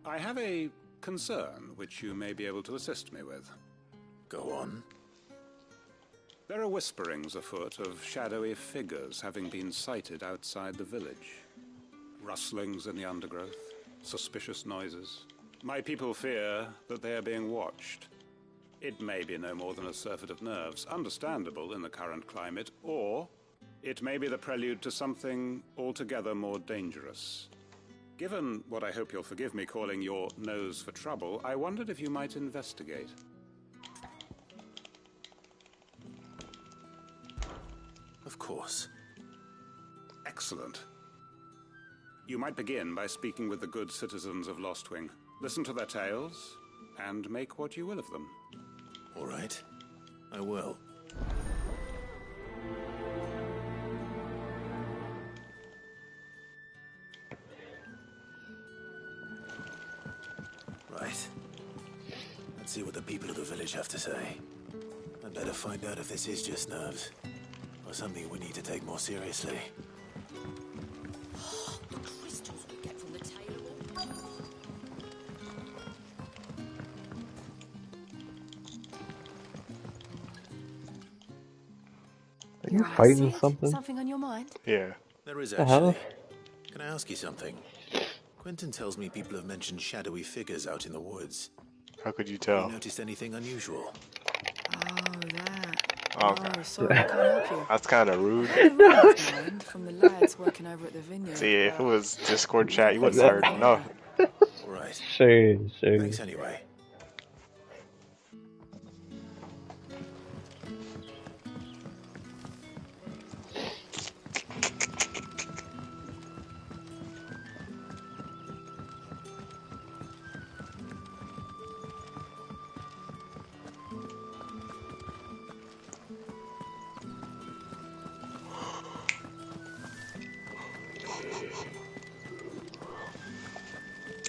I have a concern which you may be able to assist me with. Go on. There are whisperings afoot of shadowy figures having been sighted outside the village. Rustlings in the undergrowth, suspicious noises. My people fear that they are being watched. It may be no more than a surfeit of nerves, understandable in the current climate, or it may be the prelude to something altogether more dangerous. Given what I hope you'll forgive me calling your nose for trouble, I wondered if you might investigate. Of course. Excellent. You might begin by speaking with the good citizens of Lostwing. Listen to their tales, and make what you will of them. All right. I will. Right. Let's see what the people of the village have to say. I'd better find out if this is just nerves, or something we need to take more seriously. The crystals we get from the tailor. Are you fighting something? Something on your mind? Yeah. There is The hell? actually. Can I ask you something? Quentin tells me people have mentioned shadowy figures out in the woods. How could you Have tell? you noticed anything unusual? Oh, that. Okay. Oh, sorry, I can't help you. That's kind of rude. Mind from the lads working over at the vineyard. See, if it was Discord chat, you wouldn't have heard no. All right. Sure. Thanks anyway.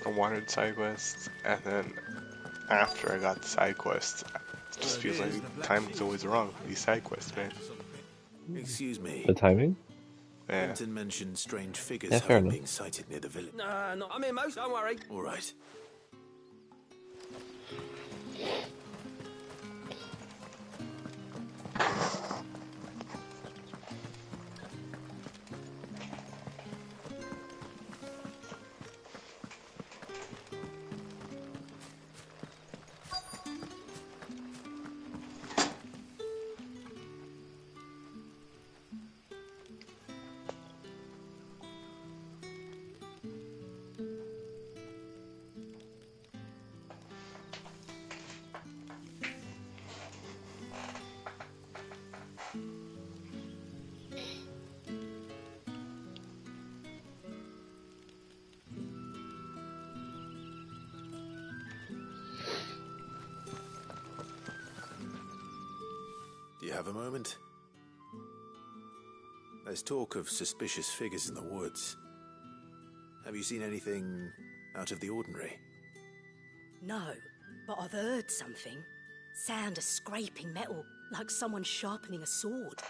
I wanted side quests, and then after I got the side quest, it just feels like timing's always wrong for these side quests, man. Excuse me. The timing? Yeah. Quentin mentioned strange figures Yeah, fair having enough. been sighted near the village. Nah, no, I'm here, Most. Don't worry. All right. Do you have a moment? There's talk of suspicious figures in the woods. Have you seen anything out of the ordinary? No, but I've heard something. Sound of scraping metal, like someone sharpening a sword.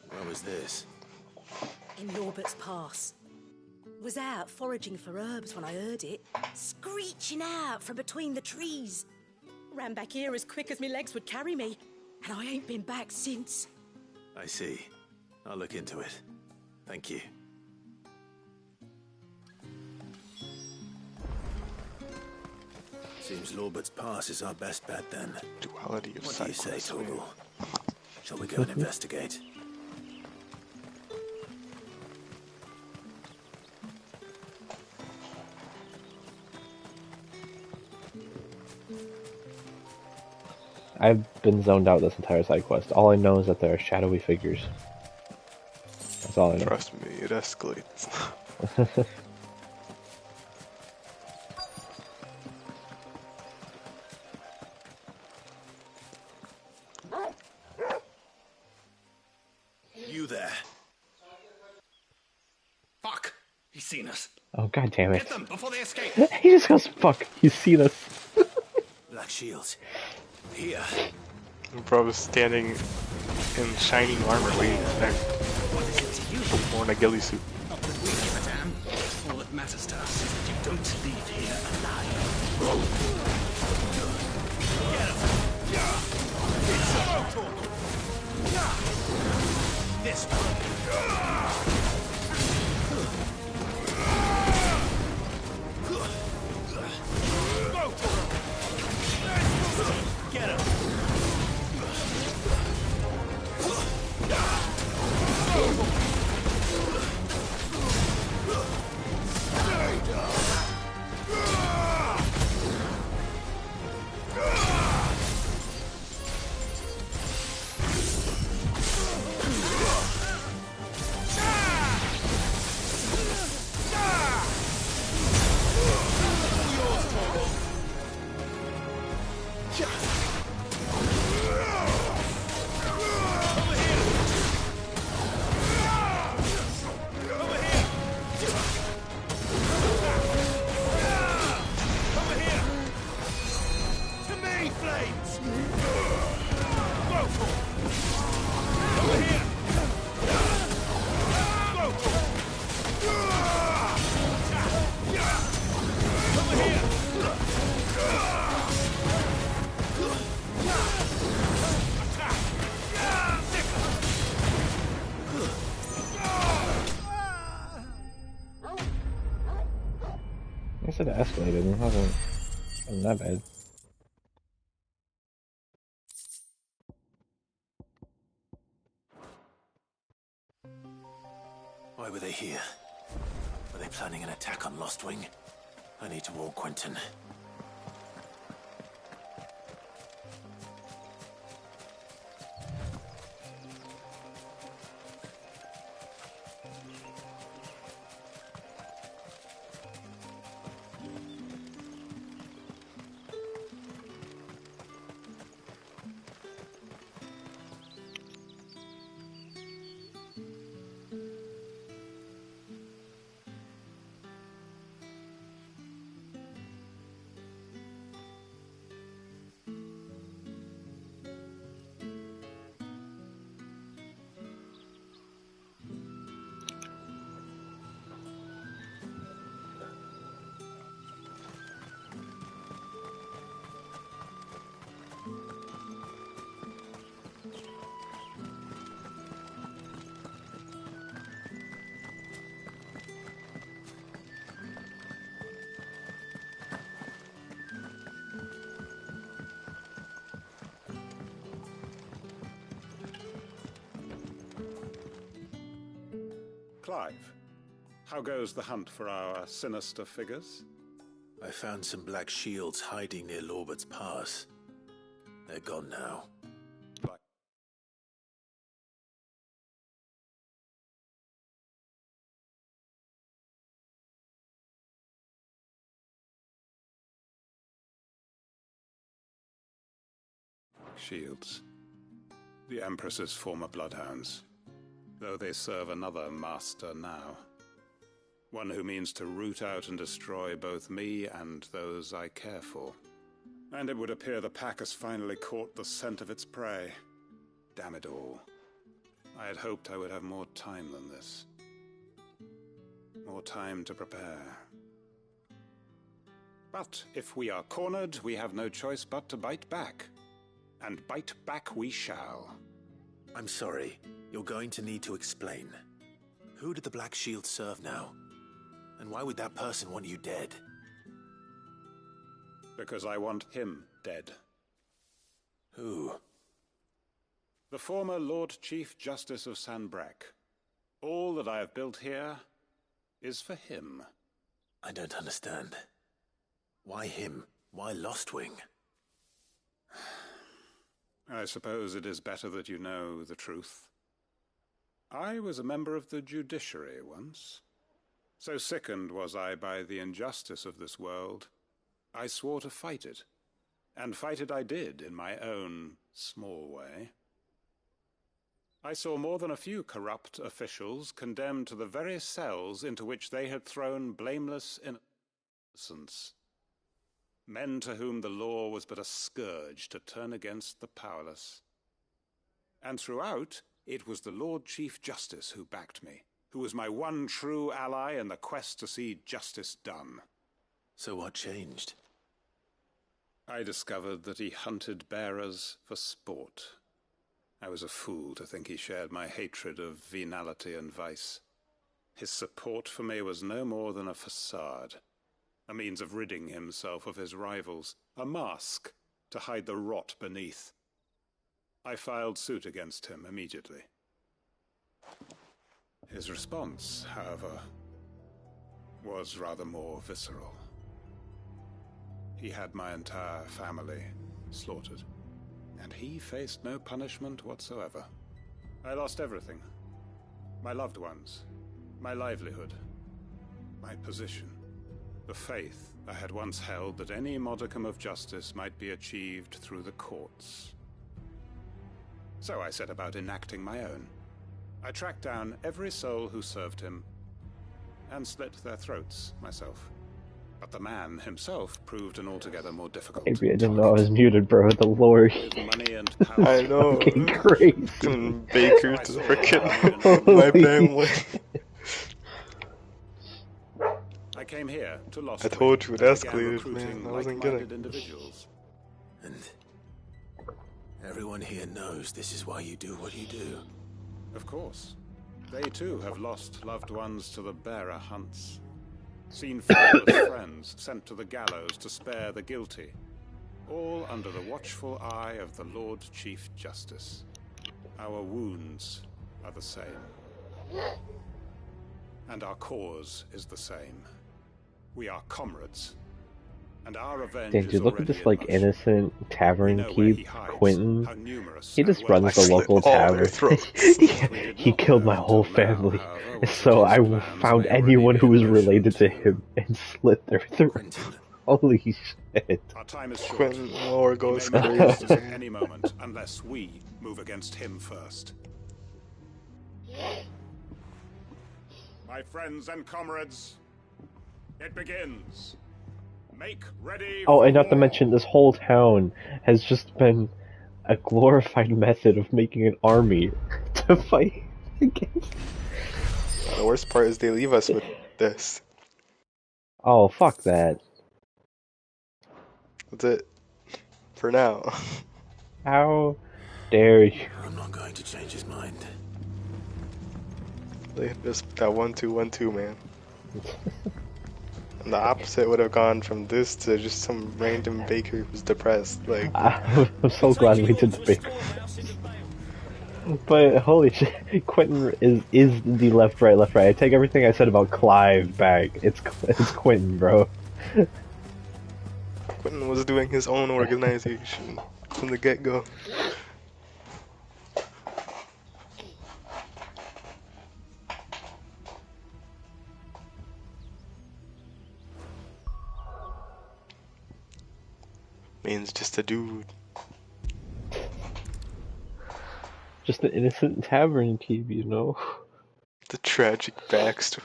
Where was this? In Norbert's Pass. Was out foraging for herbs when I heard it, screeching out from between the trees. Ran back here as quick as my legs would carry me, and I ain't been back since. I see. I'll look into it. Thank you. Seems Lorbert's Pass is our best bet then. Duality of What do you side say, quests, man. Toggle? Shall we go and investigate? I've been zoned out this entire side quest. All I know is that there are shadowy figures. That's all I know. Trust me, it escalates. You there. Fuck! He's seen us. Oh, god damn it. Get them before they escape. He just goes, fuck, he's seen us. Black shields. Here. I'm probably standing in shining armor waiting to attack. What is it to you? More in a ghillie suit. Not that we give a damn. All that matters matters to us is that you don't leave here alive. Get him! It's a total! This one! Get him! I said it escalated, and it wasn't that bad. Why were they here? Were they planning an attack on Lost Wing? I need to warn Quentin. Clive, how goes the hunt for our sinister figures? I found some black shields hiding near Lorbert's Pass. They're gone now. Shields. The Empress's former bloodhounds. Though they serve another master now. One who means to root out and destroy both me and those I care for. And it would appear the pack has finally caught the scent of its prey. Damn it all. I had hoped I would have more time than this. More time to prepare. But if we are cornered, we have no choice but to bite back. And bite back we shall. I'm sorry. You're going to need to explain. Who did the Black Shield serve now? And why would that person want you dead? Because I want him dead. Who? The former Lord Chief Justice of Sanbreque. All that I have built here is for him. I don't understand. Why him? Why Lost Wing? I suppose it is better that you know the truth. I was a member of the judiciary once. So sickened was I by the injustice of this world, I swore to fight it. And fight it I did in my own small way. I saw more than a few corrupt officials condemned to the very cells into which they had thrown blameless innocents. Men to whom the law was but a scourge to turn against the powerless. And throughout, it was the Lord Chief Justice who backed me, who was my one true ally in the quest to see justice done. So what changed? I discovered that he hunted bearers for sport. I was a fool to think he shared my hatred of venality and vice. His support for me was no more than a facade, a means of ridding himself of his rivals, a mask to hide the rot beneath. I filed suit against him immediately. His response, however, was rather more visceral. He had my entire family slaughtered, and he faced no punishment whatsoever. I lost everything. My loved ones, my livelihood, my position, the faith I had once held that any modicum of justice might be achieved through the courts. So I set about enacting my own. I tracked down every soul who served him, and slit their throats myself. But the man himself proved an altogether more difficult Maybe I didn't know I was muted, bro. The lord. With money and power. I know. Fucking crazy. Fucking Baker to So I frickin' saw my Holy family. I came here to Lost I told you it and began escalated, recruiting man. I wasn't like-minded kidding. individuals. And everyone here knows this is why you do what you do. Of course. They too have lost loved ones to the bearer hunts. Seen fatherless friends sent to the gallows to spare the guilty. All under the watchful eye of the Lord Chief Justice. Our wounds are the same. And our cause is the same. We are comrades. And our revenge Damn, is dude, look at already this, in like, motion. innocent We tavern know where he keep, hides, Quentin. how numerous He and just runs the slit local all their tavern. throats. He killed my whole family. So I found anyone who was related to him and slit their throats. Quentin, Holy shit. Our time is short. Quentin Moore He goes may move against us crazy. at any moment, unless we move against him first. My friends and comrades, it begins. Make ready. Oh, for and not to war. mention, this whole town has just been a glorified method of making an army to fight against. The worst part is they leave us with this. Oh, fuck that. That's it. For now. How dare you? I'm not going to change his mind. They just that 1-2-1-2, man. And the opposite would have gone from this to just some random baker who's depressed. Like, I'm so glad we did the big. But holy shit, Quentin is the left right. I take everything I said about Clive back. It's Quentin, bro. Quentin was doing his own organization from the get-go. Means just a dude. Just an innocent tavern keep, you know. The tragic backstory.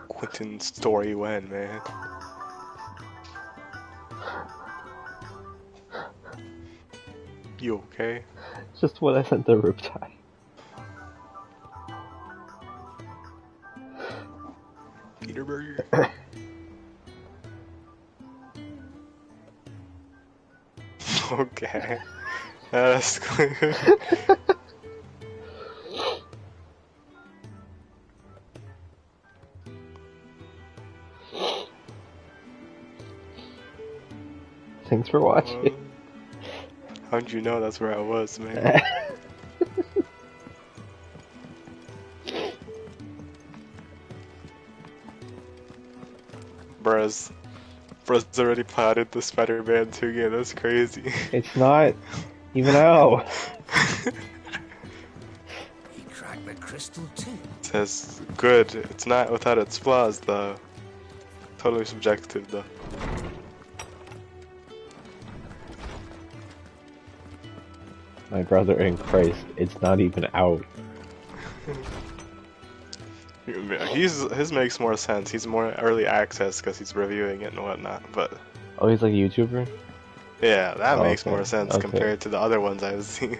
Quentin's story when, man. You okay? Just what I sent the Riptide. Peter Burger. Okay. That's good. Thanks for watching. How'd you know that's where I was, man? Bruh's already plotted the Spider-Man 2 game, that's crazy. It's not even out. He cracked the crystal too. It says good, it's not without its flaws though. Totally subjective though. My brother in Christ, it's not even out. His makes more sense. He's more early access because he's reviewing it and whatnot. But Oh, he's like a YouTuber? yeah, that Oh, makes okay. more sense Okay. compared to the other ones I've seen.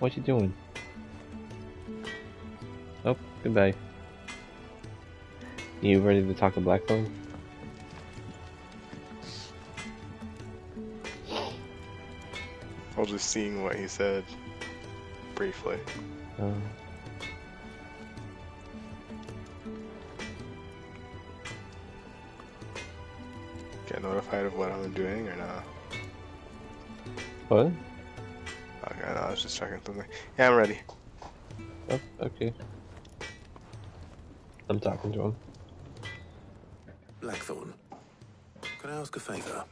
What you doing? Oh, goodbye. You ready to talk to Blackthorn? I was just seeing what he said briefly. Get notified of what I'm doing or not? What? Okay, no, I was just checking something. Yeah, I'm ready. Oh, okay. I'm talking to him. Blackthorn, can I ask a favor?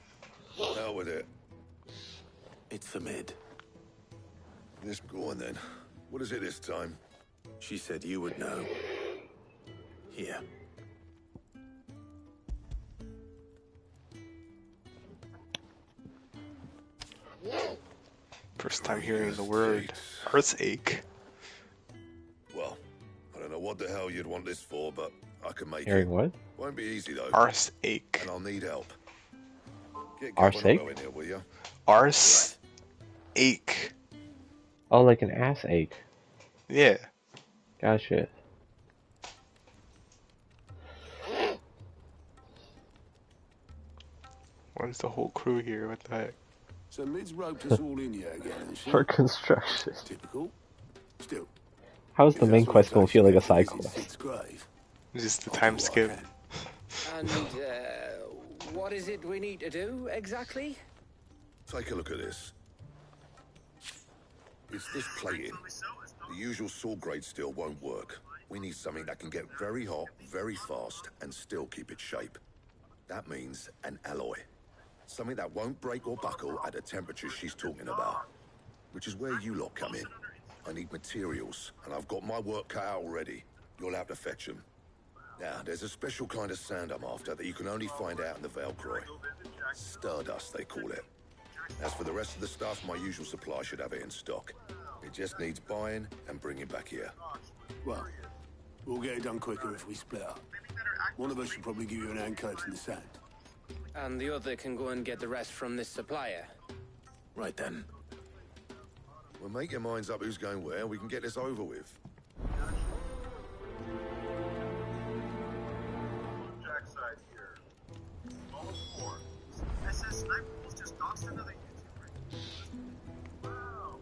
Hell with it. It's for Mid. Let's go on then. What is it this time? She said you would know. Here. First time hearing the word earthache. Well, I don't know what the hell you'd want this for, but I can make Hearing it. what? Won't be easy though. Arseache. And I'll need help. Get Arseache? in here, will you? Arseache. Oh, like an ass ache. Yeah. Gotcha. Where's the whole crew here? What the heck? So Mid's roped us all in here again, and she... For construction. Typical. Still. How is the main quest gonna feel like a side Visit quest? Sid's grave. Just the I'll time do what I skip. can. And what is it we need to do exactly? Take a look at this. It's this plating. The usual saw grade steel won't work. We need something that can get very hot, very fast, and still keep its shape. That means an alloy. Something that won't break or buckle at the temperatures she's talking about. Which is where you lot come in. I need materials, and I've got my work cut out already. You'll have to fetch them. Now, there's a special kind of sand I'm after that you can only find out in the Velcroy. Stardust, they call it. As for the rest of the stuff, my usual supply should have it in stock. It just needs buying and bringing back here. Well, we'll get it done quicker if we split up. One of us should probably give you an hand coat in the sand. And the other can go and get the rest from this supplier. Right then. Well, make your minds up who's going where, and we can get this over with. Jackside here. All four. SS Sniper was just tossed into the YouTube. Wow.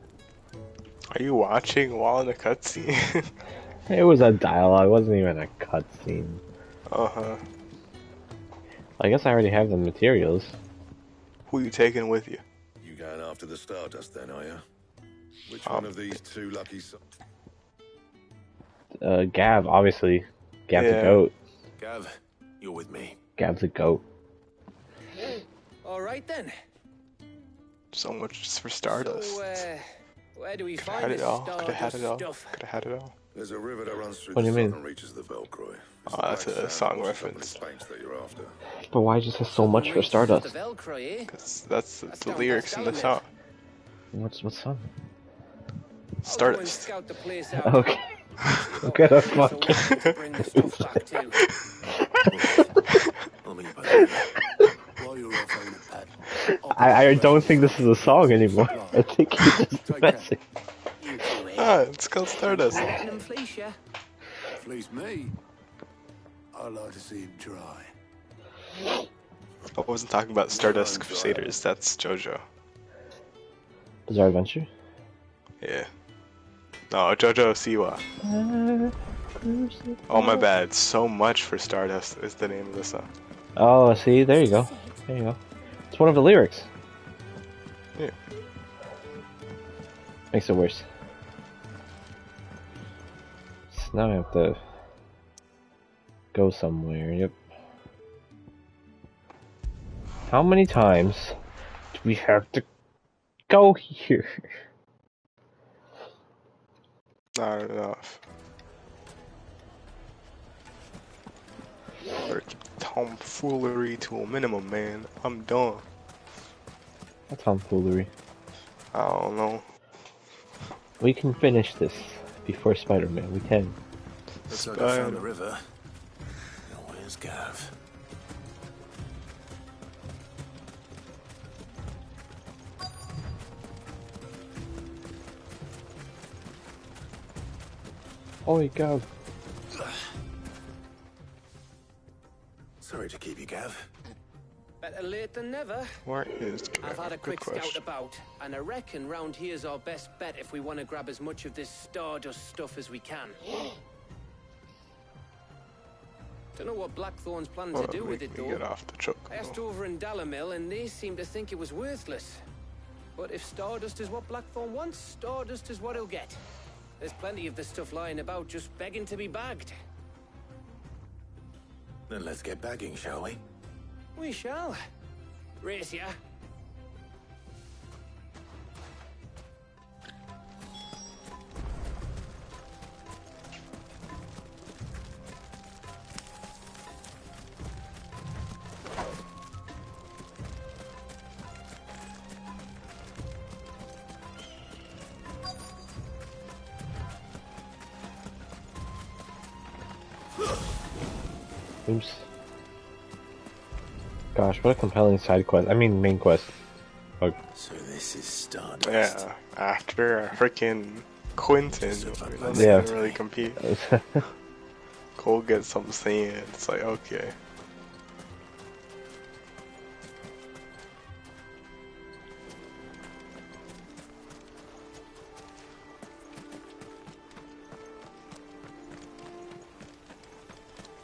Are you watching while in a cutscene? It was a dialogue, it wasn't even a cutscene. Uh-huh. I guess I already have the materials. Who you taking with you? You going after the Stardust then, are you? Which one of these two lucky Gav, obviously. Gav's a Yeah. goat. Gav, you're with me. Gav's a goat. All right then. So much just for Stardust. So, where do we Could find have had this it all. Could have had Stardust it all. stuff? Could have had it all. There's a river that runs through What do the you mean? southern reaches of the Velcroy. It's Oh, the that's black a sand song washes up reference. in the banks that you're after. But why just have so much for Reaches Stardust? The Velcroy, eh? That's That's the down- lyrics that's in the down song. What's song? I'll go and Stardust. scout the place out. Okay. See Get a what fucking- so to bring the stuff back to. I'll meet you by the While you're off on the pad. I don't think this is a song anymore. I think he's just messing. You two, eh? Ah, it's called Stardust. Letting them fleece ya. Fleece me. I'd like to see him try. I wasn't talking about Stardust Crusaders, that's JoJo. Bizarre Adventure? Yeah. No, JoJo Siwa. Oh my bad, So Much for Stardust is the name of the song. Oh, see, there you go. There you go. It's one of the lyrics. Yeah. Makes it worse. So now I have to go somewhere. Yep. How many times do we have to go here? Not enough. Better keep tomfoolery to a minimum, man. I'm done. That's tomfoolery. I don't know. We can finish this before Spider-Man. We can. Looks like I found the river. Now where's Gav? Oi, Gav. Sorry to keep you, Gav. Better late than never. Where is Gav? I've had a Good quick scout question. about, and I reckon round here's our best bet if we want to grab as much of this Stardust stuff as we can. Don't know what Blackthorn's planning to do with it, though. Get off the truck. I asked over in Dalamil, and they seem to think it was worthless. But if Stardust is what Blackthorn wants, Stardust is what he'll get. There's plenty of this stuff lying about, just begging to be bagged. Then let's get bagging, shall we? We shall. Race ya. Oops. Gosh, what a compelling side quest. I mean, main quest. Fuck. So this is Stardust. Yeah, after freaking Quentin, doesn't Yeah. even really compete. Cole gets some sand. It's like, okay.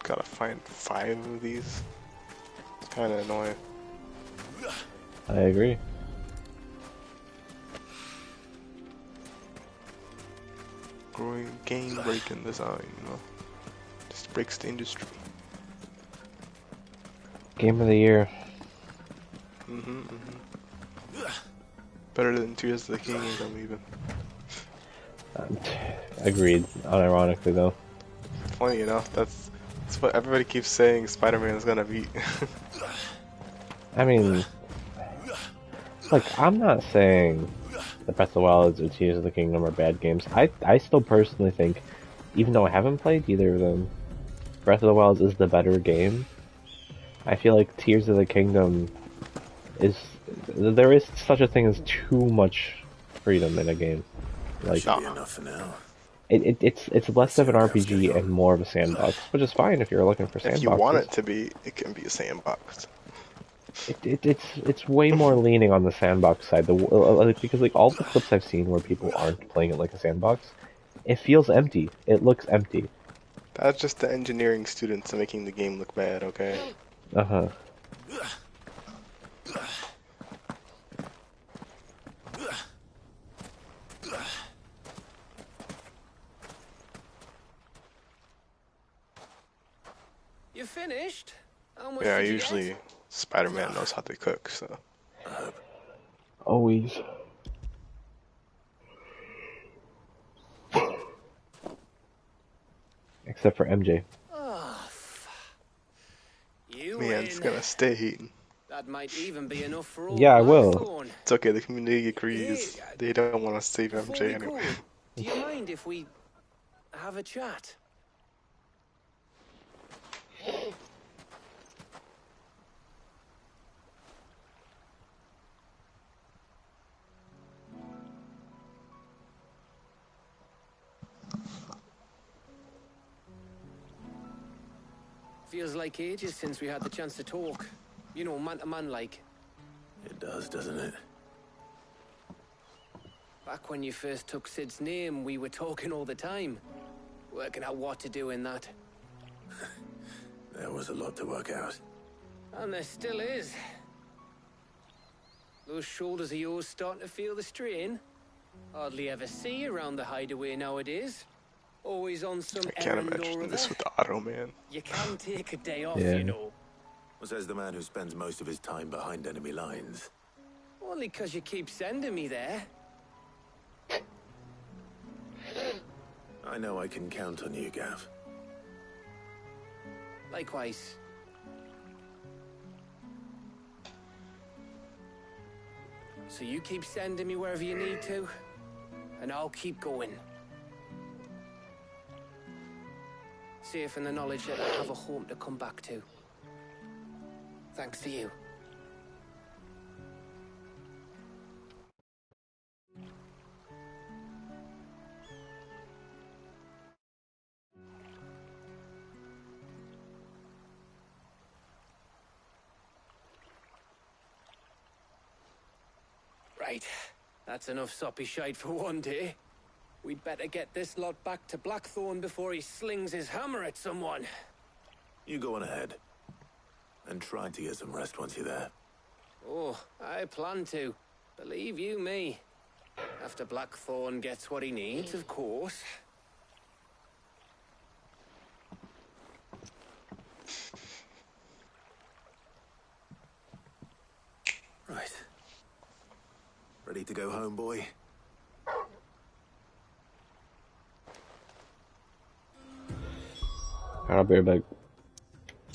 Gotta find 5 of these. It's kinda annoying. I agree. Growing game breaking design, you know. Just breaks the industry. Game of the year. Better than Tears of the Kingdom even. Agreed. Unironically, though. Funny enough, that's what everybody keeps saying Spider-Man is gonna beat. I mean, like, I'm not saying the Breath of the Wild or Tears of the Kingdom are bad games. I still personally think, even though I haven't played either of them, Breath of the Wild is the better game. I feel like Tears of the Kingdom is... There is such a thing as too much freedom in a game. Like, Should be enough for now. It's less of an RPG and more of a sandbox, which is fine if you're looking for sandboxes. If you want it to be, it can be a sandbox. It's way more leaning on the sandbox side. Because like all the clips I've seen where people aren't playing it like a sandbox, it feels empty. It looks empty. That's just the engineering students making the game look bad, okay? Uh-huh. You finished? How much Yeah, did you usually get? Spider-Man knows how to cook, so. Always. Except for MJ. Oh, you Man, it's win. gonna stay heating. That might even be enough for all Yeah, I will. Blackthorn. It's okay, the community agrees. They don't want to save Before MJ we anyway. go, do you mind if we have a chat? Feels like ages since we had the chance to talk. You know, man to man like. It does, doesn't it? Back when you first took Sid's name, we were talking all the time. Working out what to do in that. There was a lot to work out. And there still is. Those shoulders of yours starting to feel the strain. Hardly ever see you around the hideaway nowadays. Always on some I can't errand or imagine other. this with the Auto Man. You can take a day off, Yeah. you know. What says the man who spends most of his time behind enemy lines? Only 'cause you keep sending me there. I know I can count on you, Gav. So you keep sending me wherever you need to, and I'll keep going. Safe in the knowledge that I have a home to come back to. Thanks to you. Right. That's enough soppy shite for one day. We'd better get this lot back to Blackthorn before he slings his hammer at someone. You go on ahead. And try to get some rest once you're there. Oh, I plan to. Believe you me. After Blackthorn gets what he needs, of course. Right. Ready to go home, boy? I'll be right back.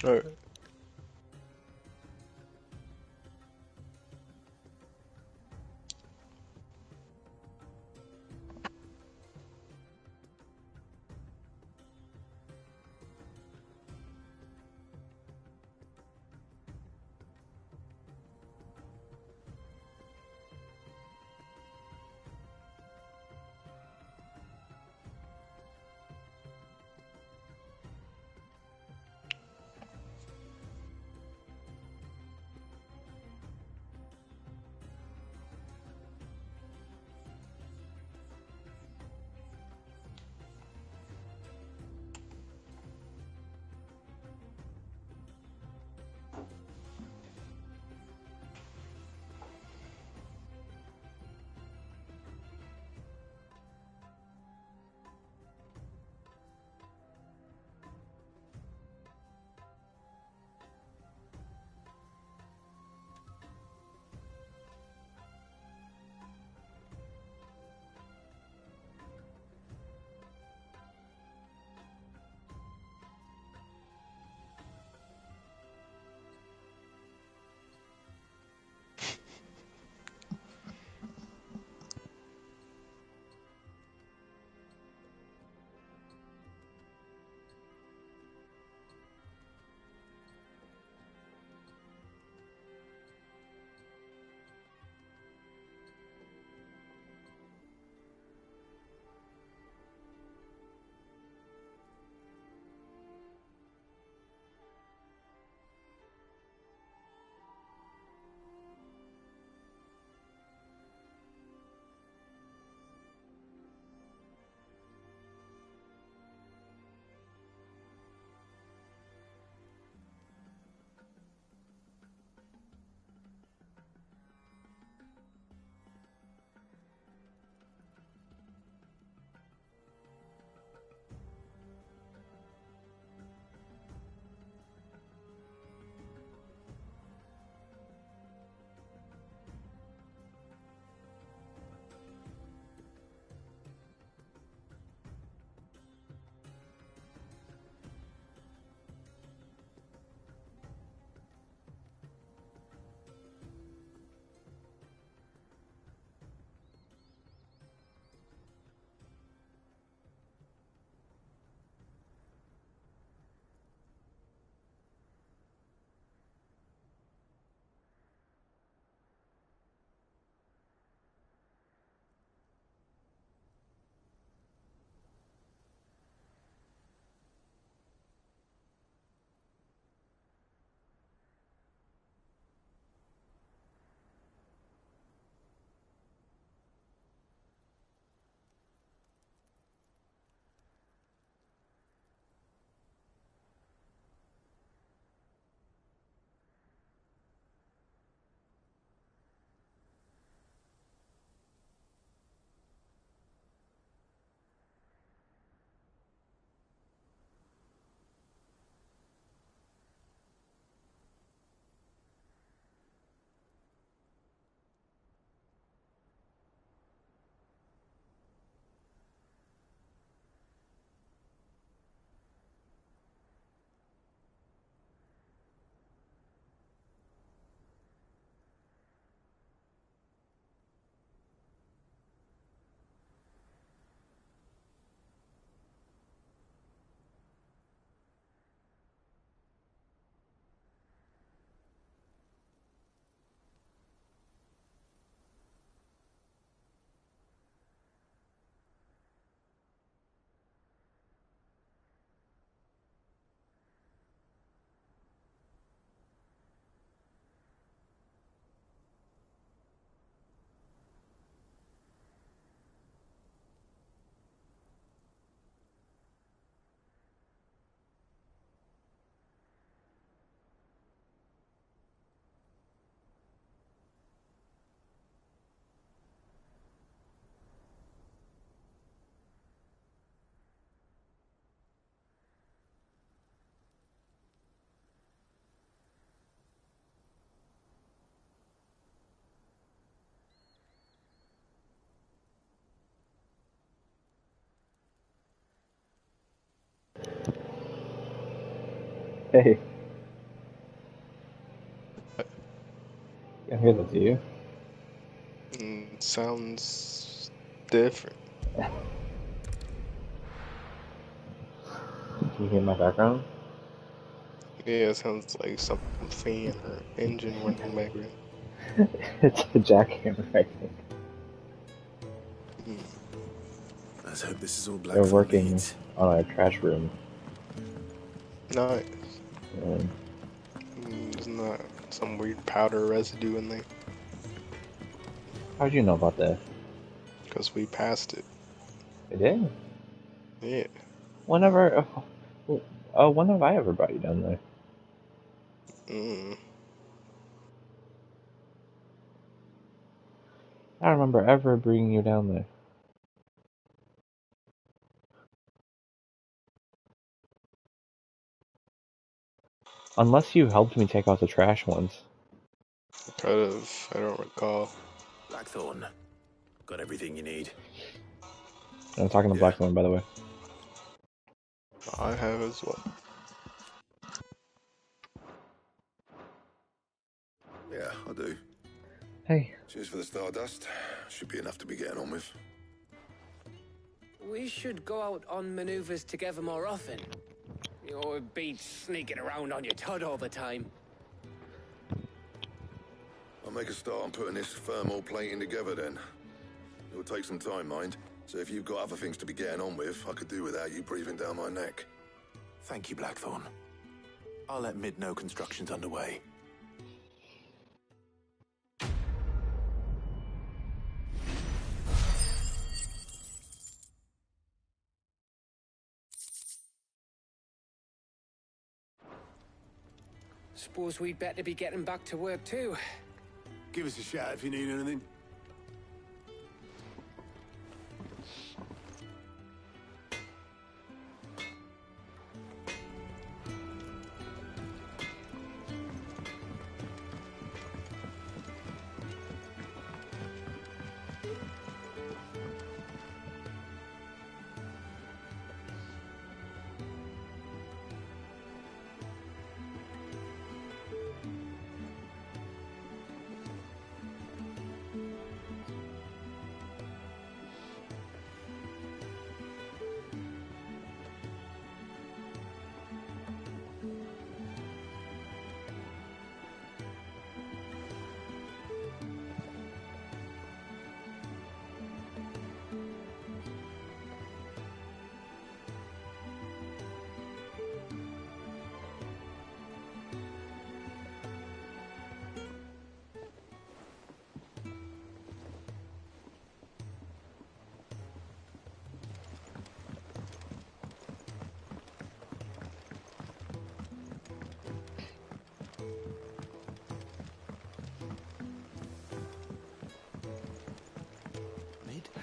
Alright. Hey. I hear that, do you? Sounds different. Can you hear my background? Yeah, it sounds like some fan or engine running in the background. It's a jackhammer, I think. Let's hope this is all They're Blackthorn working needs. on our trash room. Nice. And There's not some weird powder residue in there. how'd you know about that? Because we passed it. It did? Yeah. Whenever... when have I ever brought you down there? I don't remember ever bringing you down there. Unless you helped me take out the trash once. Could have. I don't recall. Blackthorn, got everything you need. I'm talking to Blackthorn, by the way. I have as well. Yeah, I do. Hey. Cheers for the Stardust. Should be enough to be getting on with. We should go out on maneuvers together more often. You're beat sneaking around on your tud all the time. I'll make a start on putting this thermal plating together then. It'll take some time, mind. So if you've got other things to be getting on with, I could do without you breathing down my neck. Thank you, Blackthorn. I'll let Mid know construction's underway. Suppose we'd better be getting back to work too. Give us a shout if you need anything.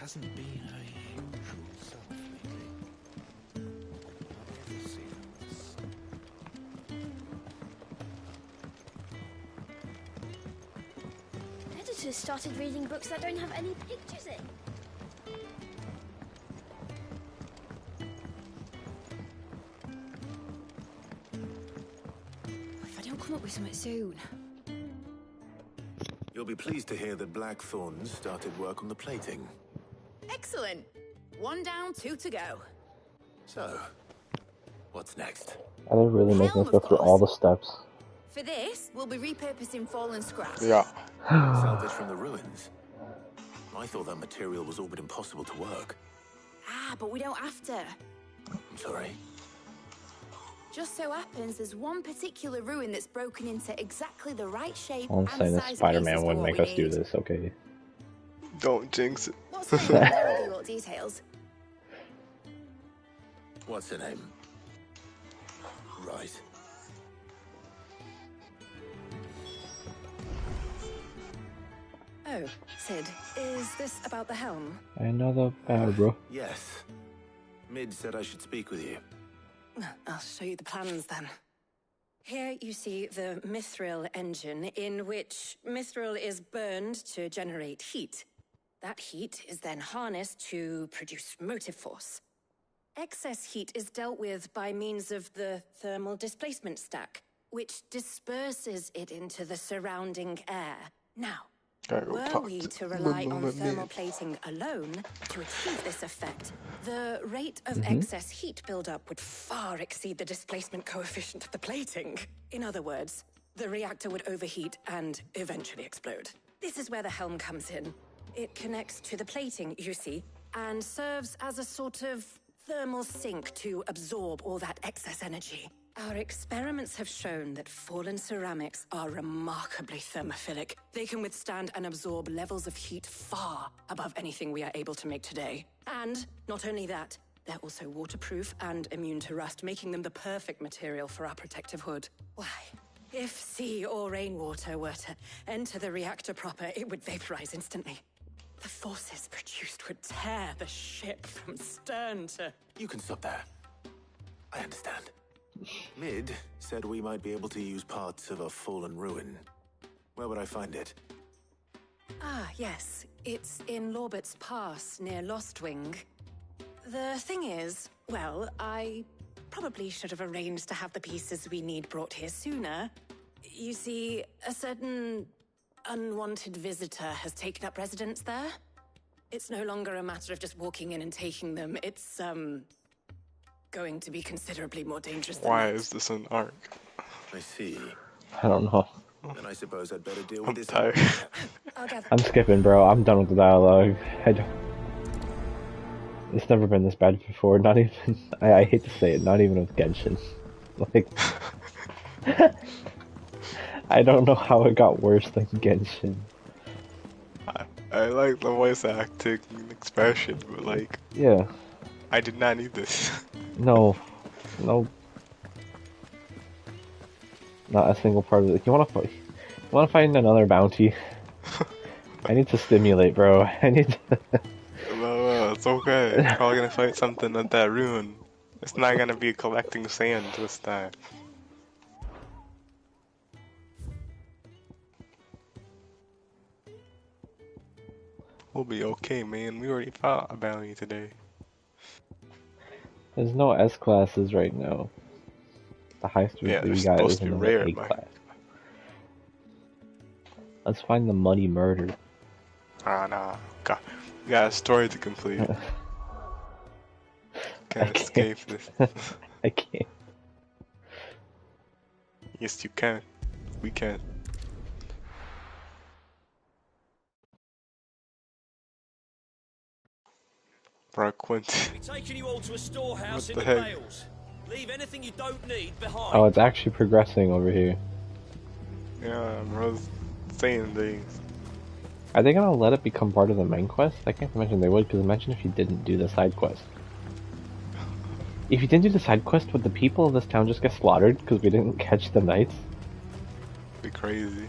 Hasn't been her usual self lately. I've never seen her. Editors started reading books that don't have any pictures in. If I don't come up with something soon. You'll be pleased to hear that Blackthorn started work on the plating. Excellent. 1 down, 2 to go. So, what's next? Are they really making us go through all the steps? For this, we'll be repurposing fallen scrap. Yeah. Salvage from the ruins. I thought that material was all but impossible to work. Ah, but we don't have to. I'm sorry. Just so happens there's one particular ruin that's broken into exactly the right shape I'm and saying that size Spider-Man pieces for wouldn't what make we us do need. this, okay? Don't jinx it. What's her name? I'll do what details. What's her name? Right. Oh, Sid, is this about the helm? Another bad, bro. Yes. Mid said I should speak with you. I'll show you the plans then. Here you see the mithril engine, in which mithril is burned to generate heat. That heat is then harnessed to produce motive force. Excess heat is dealt with by means of the thermal displacement stack, which disperses it into the surrounding air. Now, were we to rely on thermal plating alone to achieve this effect, the rate of excess heat buildup would far exceed the displacement coefficient of the plating. In other words, the reactor would overheat and eventually explode. This is where the helm comes in. It connects to the plating, you see, and serves as a sort of thermal sink to absorb all that excess energy. Our experiments have shown that fallen ceramics are remarkably thermophilic. They can withstand and absorb levels of heat far above anything we are able to make today. And not only that, they're also waterproof and immune to rust, making them the perfect material for our protective hood. Why, if sea or rainwater were to enter the reactor proper, it would vaporize instantly. The forces produced would tear the ship from stern to... You can stop there. I understand. Mid said we might be able to use parts of a fallen ruin. Where would I find it? Ah, yes. It's in Lorbert's Pass, near Lostwing. The thing is, well, I probably should have arranged to have the pieces we need brought here sooner. You see, a certain unwanted visitor has taken up residence there. It's no longer a matter of just walking in and taking them. It's, going to be considerably more dangerous than Why that. is this an arc? I see. I don't know. Then I suppose I'd better deal I'm with this. tired. I'm skipping, bro. I'm done with the dialogue. It's never been this bad before. Not even. I hate to say it. Not even with Genshin. Like, I don't know how it got worse than Genshin. I like the voice acting and expression, but like, Yeah. I did not need this. No. No. Not a single part of it. You wanna find another bounty? I need to stimulate, bro. I need to... No, it's okay. You're probably gonna fight something at that ruin. It's not gonna be collecting sand this time. We'll be okay, man. We already fought a bounty today. There's no S classes right now. The highest we got is supposed to be in rare, the A Mike. class. Let's find the muddy murder. Nah. We got a story to complete. Can't escape this. I can't. Yes, you can. We can. Bro, Quint. We're taking you all to a storehouse in What the the heck? Vales. Leave anything you don't need behind. Oh, it's actually progressing over here. Yeah, bro's saying things. Are they gonna let it become part of the main quest? I can't imagine they would, because imagine if you didn't do the side quest. If you didn't do the side quest, would the people of this town just get slaughtered because we didn't catch the knights? Be crazy.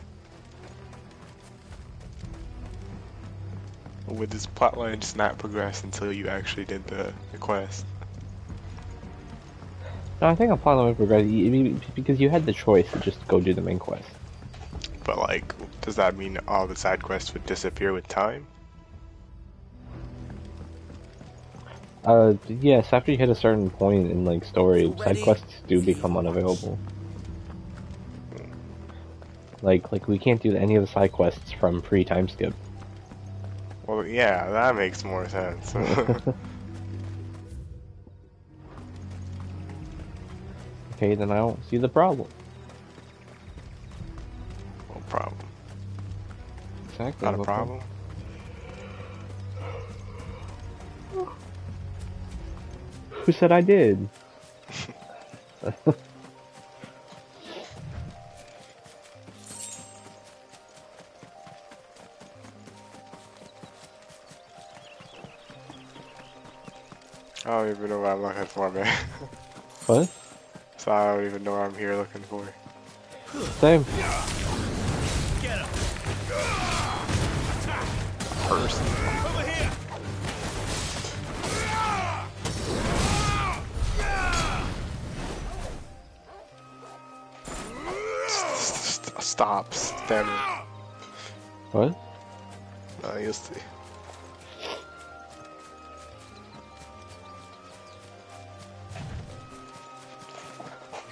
Would this plotline just not progress until you actually did the quest? No, I think a plotline would progress because you had the choice to just go do the main quest. But like, does that mean all the side quests would disappear with time? Yes, after you hit a certain point in, like, story, side quests do become unavailable. Like we can't do any of the side quests from pre-time skip. Well, yeah, that makes more sense. Okay, then I don't see the problem. No problem. Exactly. Not a what problem. Who said I did? I don't even know what I'm looking for, man. What? So I don't even know what I'm here looking for. Same. Get him. Person. Over here. Stop stabbing. What? No, you'll see.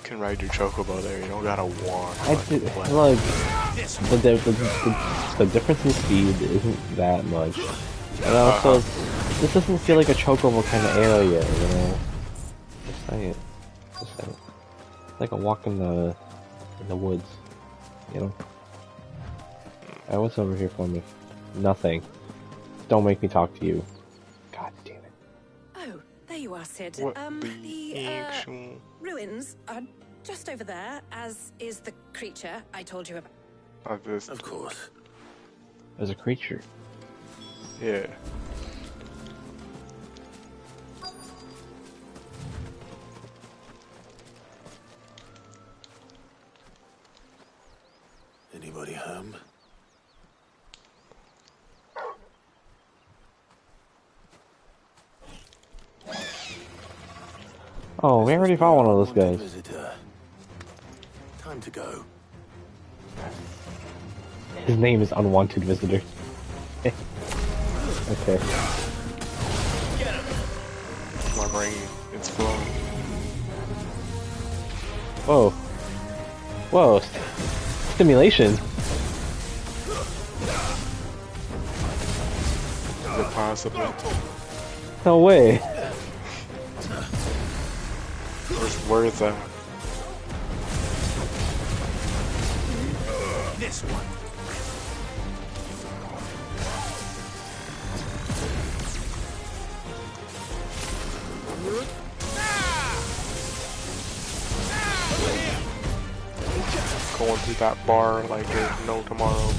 can ride your chocobo there. You don't gotta walk. Look, the difference in speed isn't that much. And also, this doesn't feel like a chocobo kind of area, you know? Just saying. Just saying. It's like a walk in the woods, you know? Alright, what's over here for me? Nothing. Don't make me talk to you. God damn it. Oh, there you are, Sid. What The ruins are just over there, as is the creature I told you about. Of course. There's a creature. Yeah. Anybody home? Oh, we already found one of those guys. Visitor. Time to go. His name is Unwanted Visitor. Okay. My brain, it's flowing. Whoa. Whoa. Stimulation. Is it possible? No way. Where's that? This one. Going through that bar like there's no tomorrow.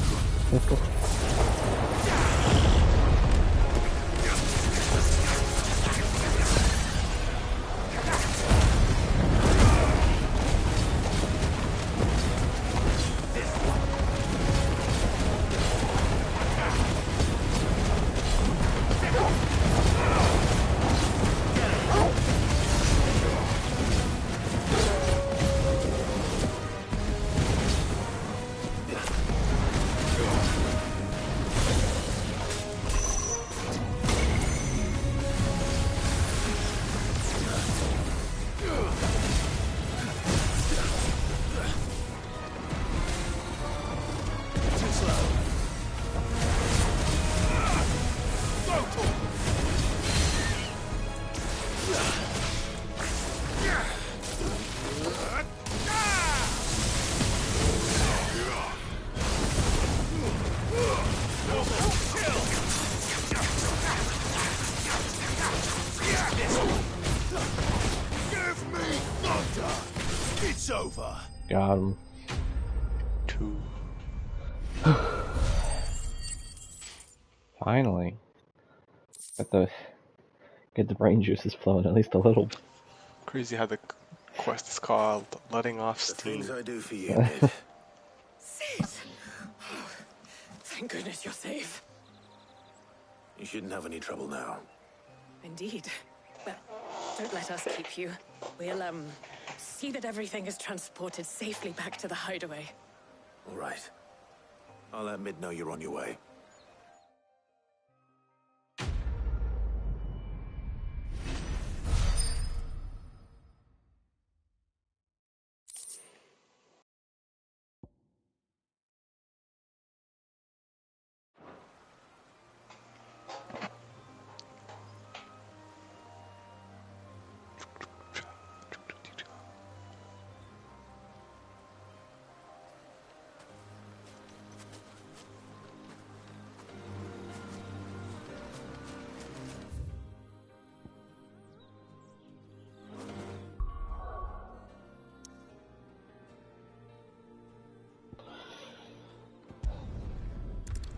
It's over. Got him. Two. Finally. Get the brain juices flowing at least a little. Crazy how the quest is called Letting Off The Steam. things I do for you, Mid. Sid! Oh, thank goodness you're safe. You shouldn't have any trouble now. Indeed. But don't let us keep you. We'll, see that everything is transported safely back to the hideaway. All right. I'll let Mid know you're on your way.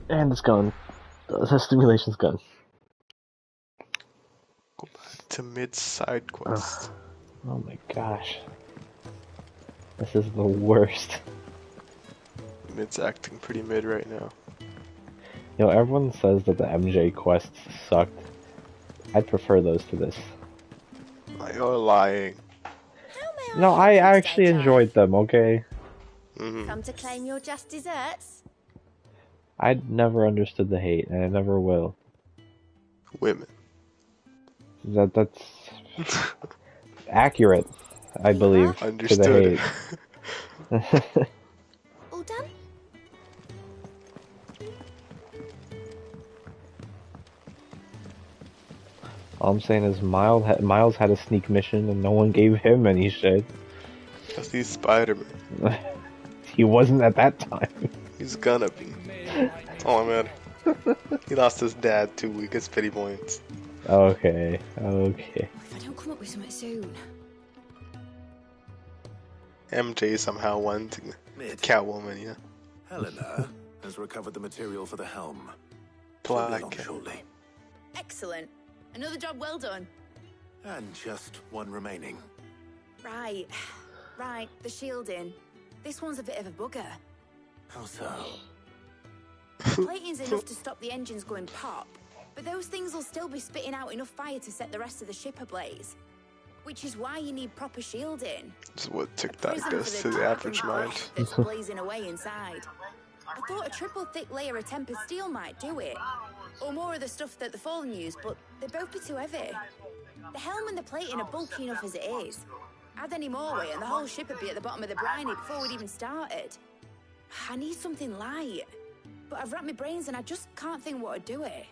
And it's gone. The stimulation's gone. Go back to Mid side quest. Oh my gosh. This is the worst. Mid's acting pretty mid right now. You know, everyone says that the MJ quests sucked. I'd prefer those to this. You're lying. No, I actually enjoyed them, okay? Come to claim your just desserts? I'd never understood the hate, and I never will. Women. That's accurate. I believe, to the Understood. hate. All done? All I'm saying is Miles had a sneak mission and no one gave him any shit. Because he's Spider-Man. He wasn't at that time. He's gonna be. That's all that matters. He lost his dad 2 weeks pity points. Okay, okay. If I don't come up with something soon. MJ somehow won to Catwoman, yeah. Helena has recovered the material for the helm. Black She'll be along shortly. Excellent. Another job well done. And just one remaining. Right. Right, the shielding. This one's a bit of a bugger. How so? The plating's enough to stop the engines going pop, but those things will still be spitting out enough fire to set the rest of the ship ablaze. Which is why you need proper shielding. This is what TikTok Prison does for to the dark average and mind. bright that's blazing away inside. I thought a triple thick layer of tempered steel might do it. Or more of the stuff that the Fallen use, but they'd both be too heavy. The helm and the plating are bulky enough as it is. Add any more weight and the whole ship would be at the bottom of the briny before we'd even started. I need something light. But I've racked my brains and I just can't think what would do it.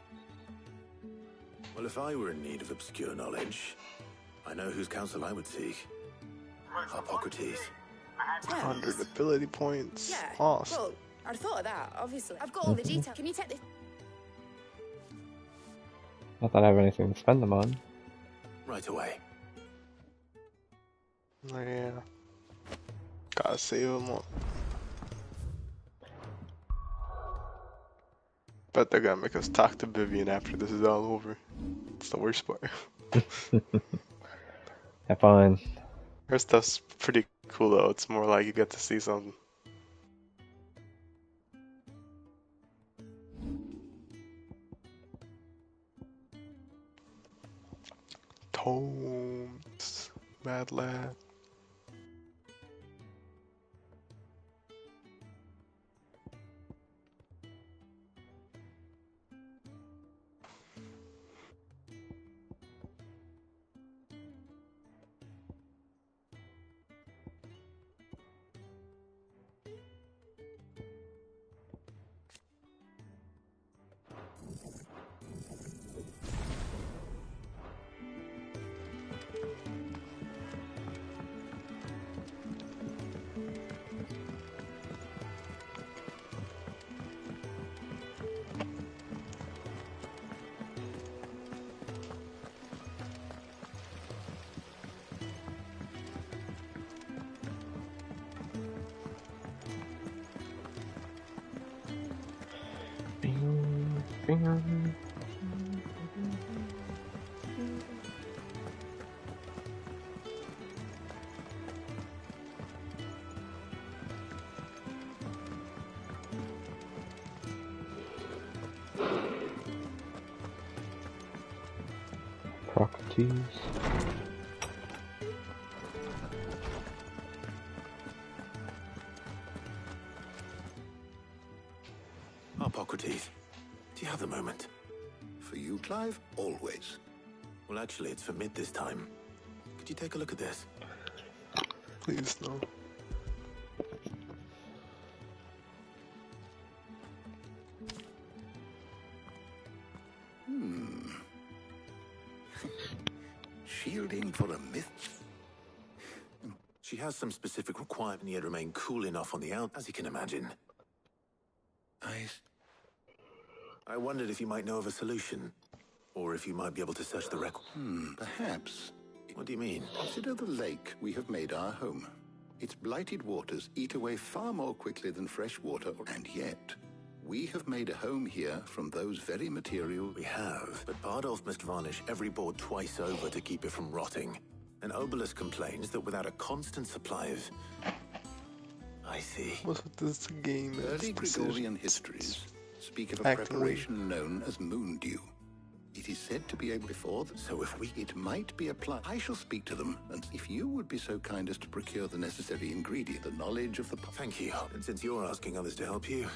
Well, if I were in need of obscure knowledge, I know whose counsel I would seek. Hippocrates. 100 ability points. Yeah, Awesome. well, I'd have thought of that, obviously. I've got all the detail. Can you take this? Not that I have anything to spend them on. Right away. Oh, yeah. Gotta save them all. Bet they're gonna make us talk to Vivian after this is all over. It's the worst part. Have fun. Her stuff's pretty cool though. It's more like you get to see something. Tomes. Bad lad. Socrates. Hippocrates, do you have a moment? For you, Clive, always. Well, actually, it's for mid this time. Could you take a look at this? Please no. Shielding for a myth? She has some specific requirement yet remain cool enough on the out, as you can imagine. I wondered if you might know of a solution, or if you might be able to search the record. Perhaps. What do you mean? Consider the lake we have made our home. Its blighted waters eat away far more quickly than fresh water, and yet we have made a home here from those very materials. We have, but Bardolph must varnish every board twice over to keep it from rotting. And Obelus complains that without a constant supply of... I see. What's with this game? Early Gregorian histories speak of a Acting preparation known as moon dew. It is said to be able before, so if we, it might be applied. I shall speak to them, and if you would be so kind as to procure the necessary ingredient, the knowledge of the... Thank you. And since you're asking others to help you...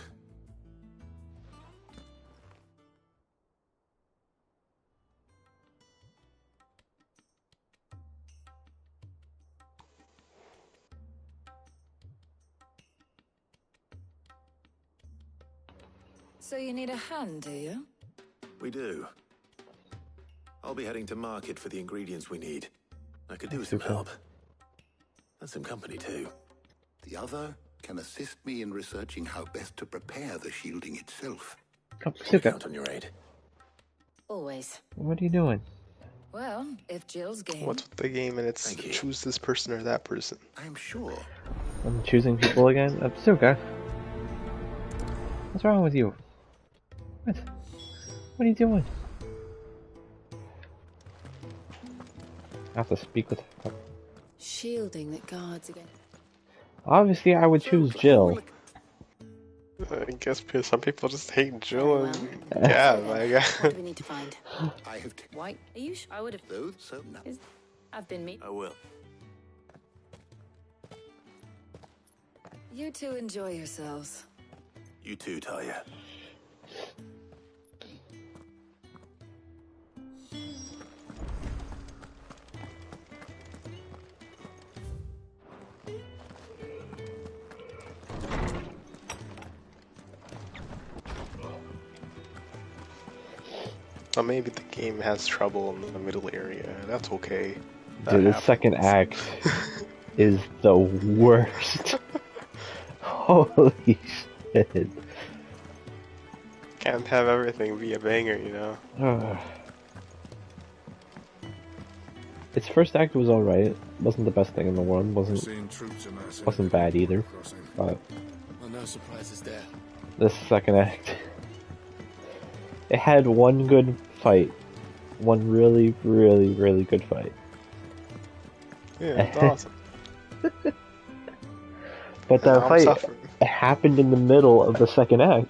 So you need a hand, do you? We do. I'll be heading to market for the ingredients we need. I could do with some help. And some company, too. The other can assist me in researching how best to prepare the shielding itself. Count on your aid. Always. What are you doing? Well, if Jill's game. What's with the game and it's choose this person or that person? I'm sure. I'm choosing people again? Suka. What's wrong with you? What? What are you doing? I have to speak with her. Shielding that guards against. Obviously, I would choose Jill. I guess because some people just hate Jill and Gav, I guess. What do we need to find? I have White? Are you sure? I would have. those, so no. I've been me. I will. You two enjoy yourselves. You too, Talia. Or maybe the game has trouble in the middle area. That's okay. Dude, the second act is the worst. Holy shit. Can't have everything be a banger, you know? Its first act was alright. Wasn't the best thing in the world. Wasn't bad either. But Well, no surprises there. this second act, it had one good fight. One really, really, really good fight. Yeah, it's awesome. But that I'm fight suffering. happened in the middle of the second act.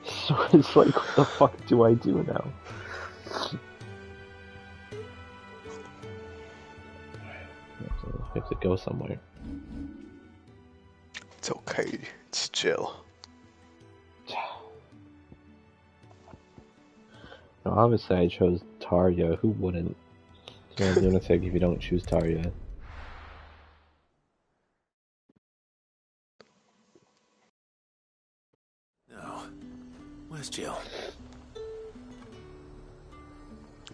So it's like, what the fuck do I do now? We have to go somewhere. It's okay. It's Jill. No, obviously I chose Tarya. Who wouldn't? You're a lunatic if you don't choose Tarya. No. Where's Jill?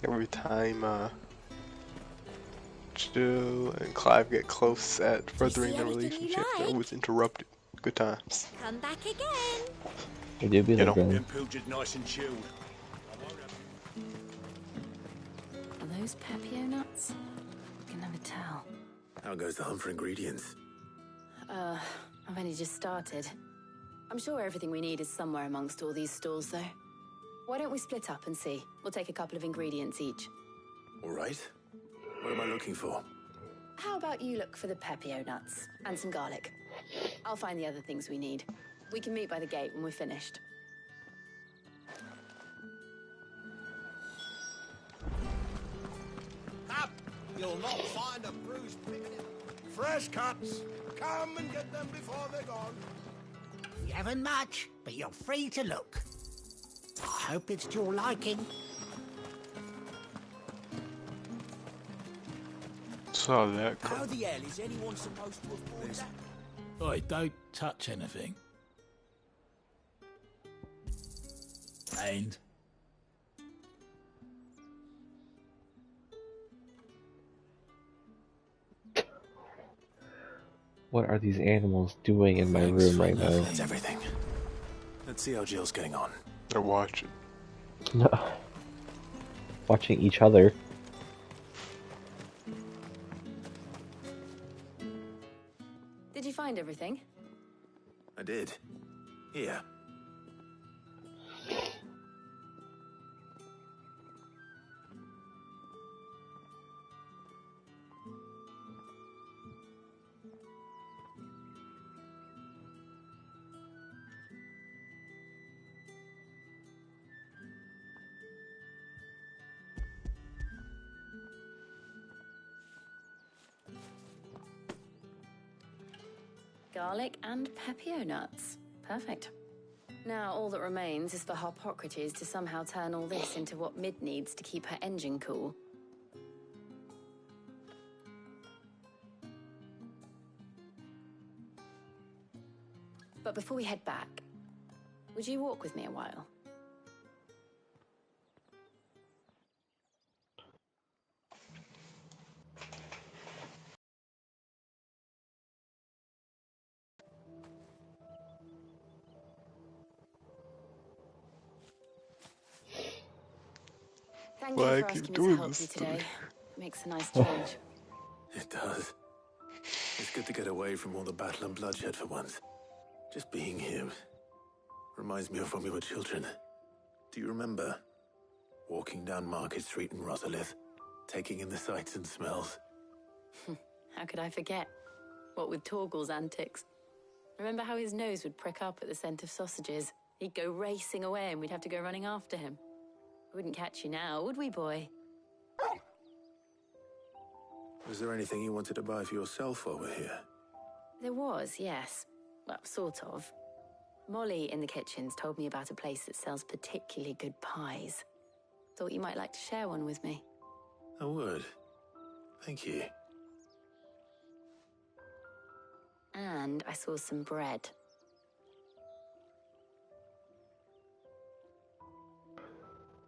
Every time Jill and Clive get close at furthering their relationship, they're always interrupted. Good times. Come back again. It do be You like know. that. Pilgered nice and chilled. Are those Papio nuts? I can never tell. How goes the hunt for ingredients? I've only just started. I'm sure everything we need is somewhere amongst all these stalls, though. Why don't we split up and see? We'll take a couple of ingredients each. All right. What am I looking for? How about you look for the Papio nuts and some garlic? I'll find the other things we need. We can meet by the gate when we're finished. Up! You'll not find a bruised pig. Fresh cuts. Come and get them before they're gone. We haven't much, but you're free to look. I hope it's to your liking. So that How the hell is anyone supposed to afford that? Oi, don't touch anything. And What are these animals doing in my room right now? That's everything. Let's see how Jill's getting on. they're watching. Watching each other. Did you find everything? I did. Here. Garlic and Papio nuts. Perfect. Now all that remains is for Harpocrates to somehow turn all this into what Mid needs to keep her engine cool. But before we head back, Would you walk with me a while? Thank you Why for keep asking me to doing help this you to me? today. It makes a nice change. It does. It's good to get away from all the battle and bloodshed for once. Just being here reminds me of when we were children. Do you remember? Walking down Market Street in Rosalith, taking in the sights and smells. How could I forget? What with Torgal's antics. Remember how his nose would prick up at the scent of sausages? He'd go racing away and we'd have to go running after him. We wouldn't catch you now, would we, boy? Was there anything you wanted to buy for yourself while we're here? There was, yes. Well, sort of. Molly in the kitchens told me about a place that sells particularly good pies. Thought you might like to share one with me. I would. Thank you. And I saw some bread.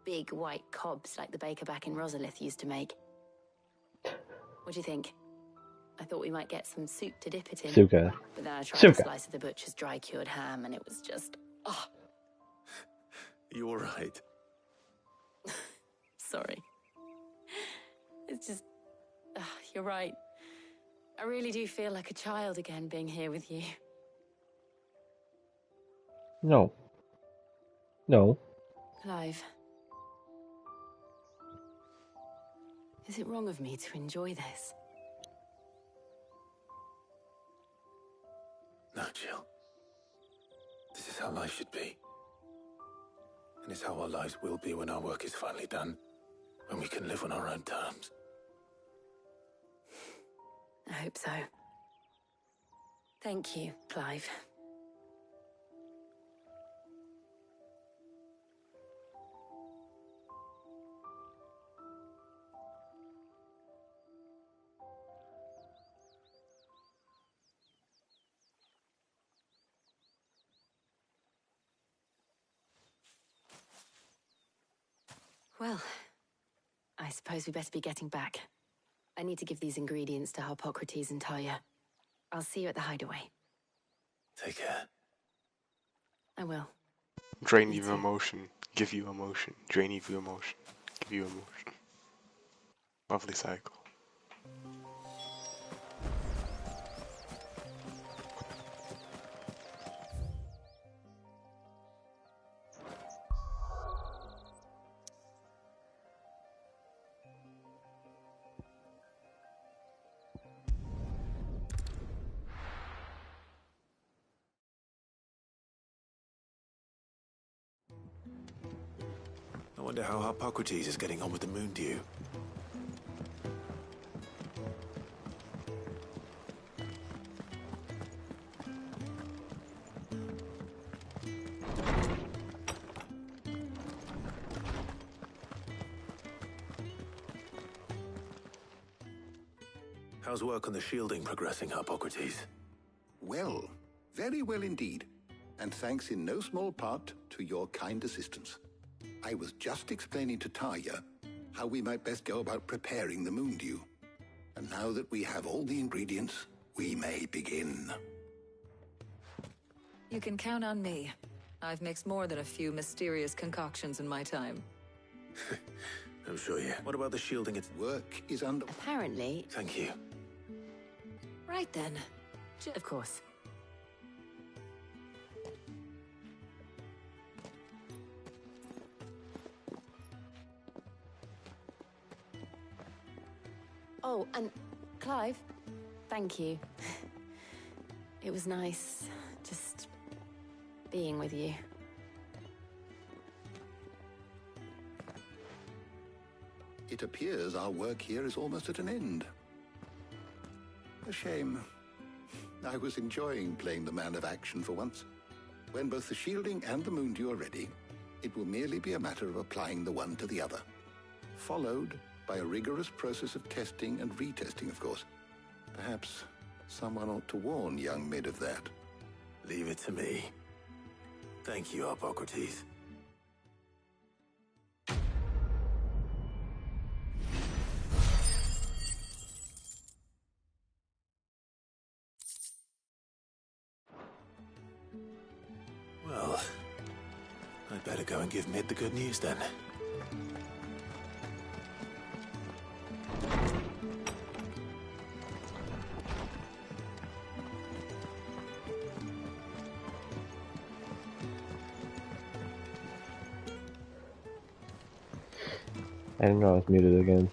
Big white cobs like the baker back in Rosalith used to make. What do you think? I thought we might get some soup to dip it in. Suka. But then I tried Suka. a slice of the butcher's dry-cured ham and it was just... oh, You all right? sorry. It's just... you're right. I really do feel like a child again being here with you. No. No. Clive. Is it wrong of me to enjoy this? No, Jill. This is how life should be. And it's how our lives will be when our work is finally done. When we can live on our own terms. I hope so. Thank you, Clive. Well, I suppose we better be getting back. I need to give these ingredients to Harpocrates and Talia. I'll see you at the hideaway. Take care. I will. Drain you emotion, give you emotion. Drain you emotion, give you emotion. Lovely cycle. I wonder how Harpocrates is getting on with the moon dew. How's work on the shielding progressing, Harpocrates? Well, very well indeed. And thanks in no small part to your kind assistance. I was just explaining to Talia how we might best go about preparing the moon dew. And now that we have all the ingredients, we may begin. You can count on me. I've mixed more than a few mysterious concoctions in my time. I'm sure you. What about the shielding? Its work is under... Apparently... Thank you. Right then. Of course. Oh, and Clive, thank you. It was nice just being with you. It appears our work here is almost at an end. A shame. I was enjoying playing the man of action for once. When both the shielding and the moon dew are ready, it will merely be a matter of applying the one to the other. Followed by a rigorous process of testing and retesting, of course. Perhaps someone ought to warn young Mid of that. Leave it to me. Thank you, Hippocrates. Well, I'd better go and give Mid the good news then. I didn't know I was muted again.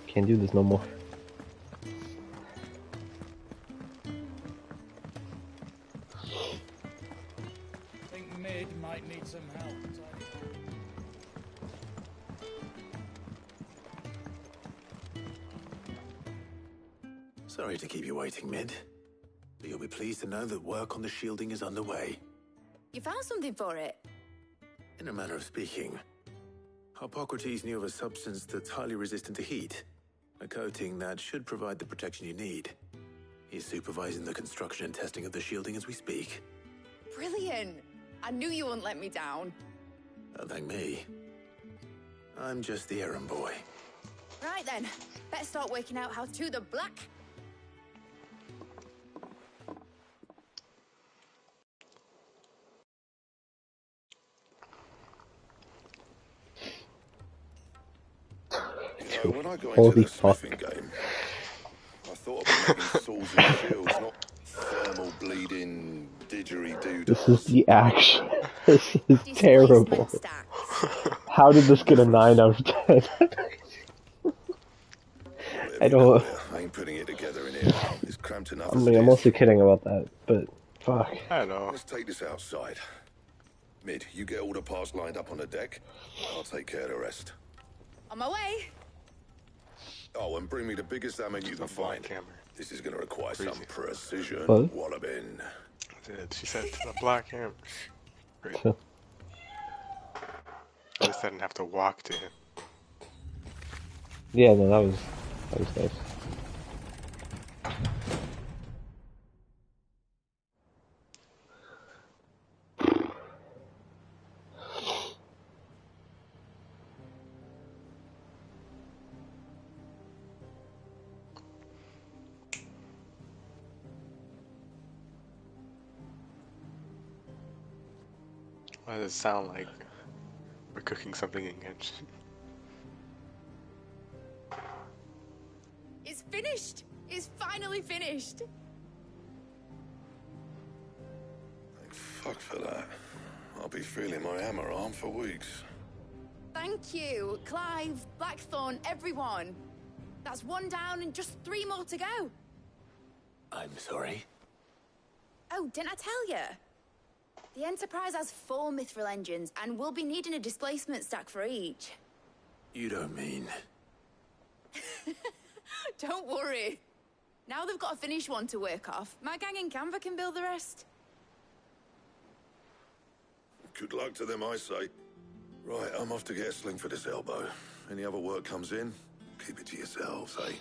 Can't do this no more. I think Mid might need some help. Sorry to keep you waiting, Mid. But you'll be pleased to know that work on the shielding is underway. You found something for it? In a manner of speaking, Hippocrates knew of a substance that's highly resistant to heat. A coating that should provide the protection you need. He's supervising the construction and testing of the shielding as we speak. Brilliant! I knew you wouldn't let me down. Don't thank me. I'm just the errand boy. Right then, better start working out how to do the black. You know, when I go into Holy the fuck. smithing game, I thought about making swords and shields, not thermal bleeding didgeridoo. This is the action. This is terrible. How did this get a 9 out of 10? I don't... I ain't putting it together in here. It's cramped enough I as mean, it I'm is. mostly kidding about that, but fuck. I know. Let's take this outside. Mid, you get all the parts lined up on the deck. I'll take care of the rest. On my way. Oh, and bring me the biggest salmon you can find. This is going to require some precision. What? Wallabin. She said to the black hammer. Great. At least I didn't have to walk to him. Yeah, no, that was nice. Why does it sound like we're cooking something in Genshin? It's finished! It's finally finished! Thank fuck for that. I'll be feeling my hammer arm for weeks. Thank you, Clive, Blackthorn, everyone. That's one down and just 3 more to go. I'm sorry. Oh, didn't I tell you? The Enterprise has 4 mithril engines, and we'll be needing a displacement stack for each. You don't mean... Don't worry. Now they've got a finished one to work off. My gang in Canva can build the rest. Good luck to them, I say. Right, I'm off to get a sling for this elbow. Any other work comes in, keep it to yourselves, eh?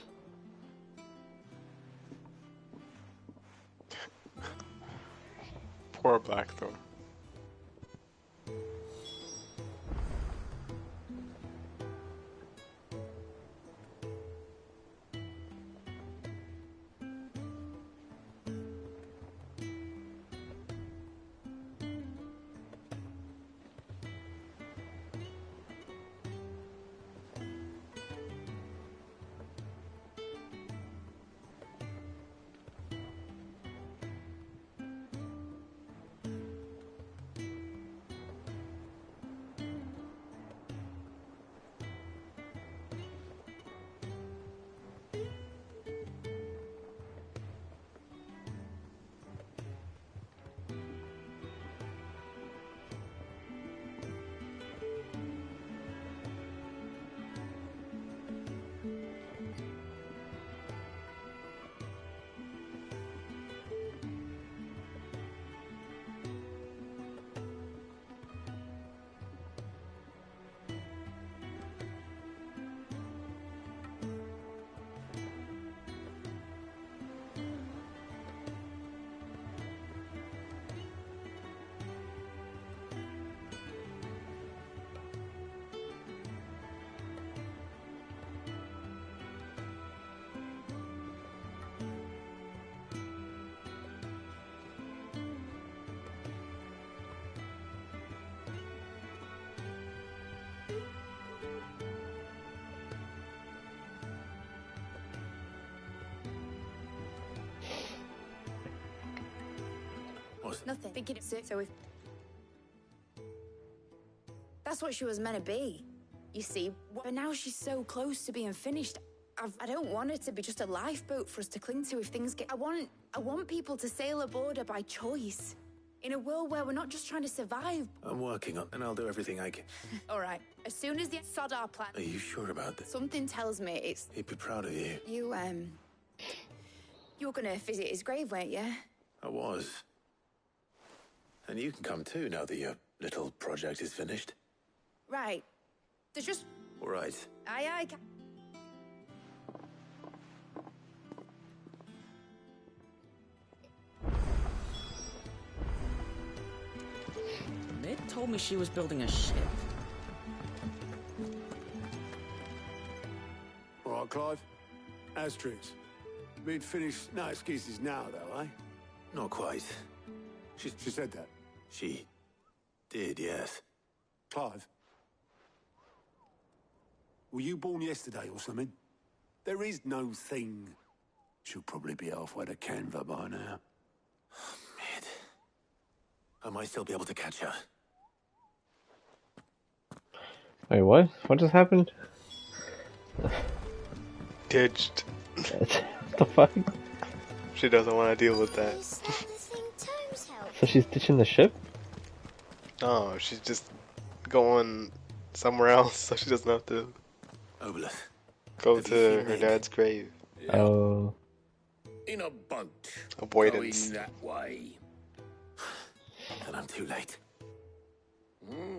Poor Blackthorn. What? Nothing. Thinking it's it, so if... That's what she was meant to be. You see, but now she's so close to being finished. I don't want her to be just a lifeboat for us to cling to if things get... I want people to sail aboard her by choice. In a world where we're not just trying to survive. I'm working on, and I'll do everything I can. All right. As soon as the sod our plan... Are you sure about this? Something tells me it's... He'd be proud of you. You were gonna visit his grave, weren't you? I was. And you can come too now that your little project is finished. Right. There's just... All right. Aye. Mid told me she was building a ship. All right, Clive. How's tricks? Been finished. No excuses now, though, eh? Not quite. She said that. She did, yes. Clive. Were you born yesterday or something? There is no thing. She'll probably be halfway to Canva by now. Mid. I might still be able to catch her. Wait, what? What just happened? Ditched. What the fuck? She doesn't want to deal with that. So she's ditching the ship? No, she's just going somewhere else so she doesn't have to go to her dad's grave. Oh. In a boat. Avoidance. Going that way. And I'm too late.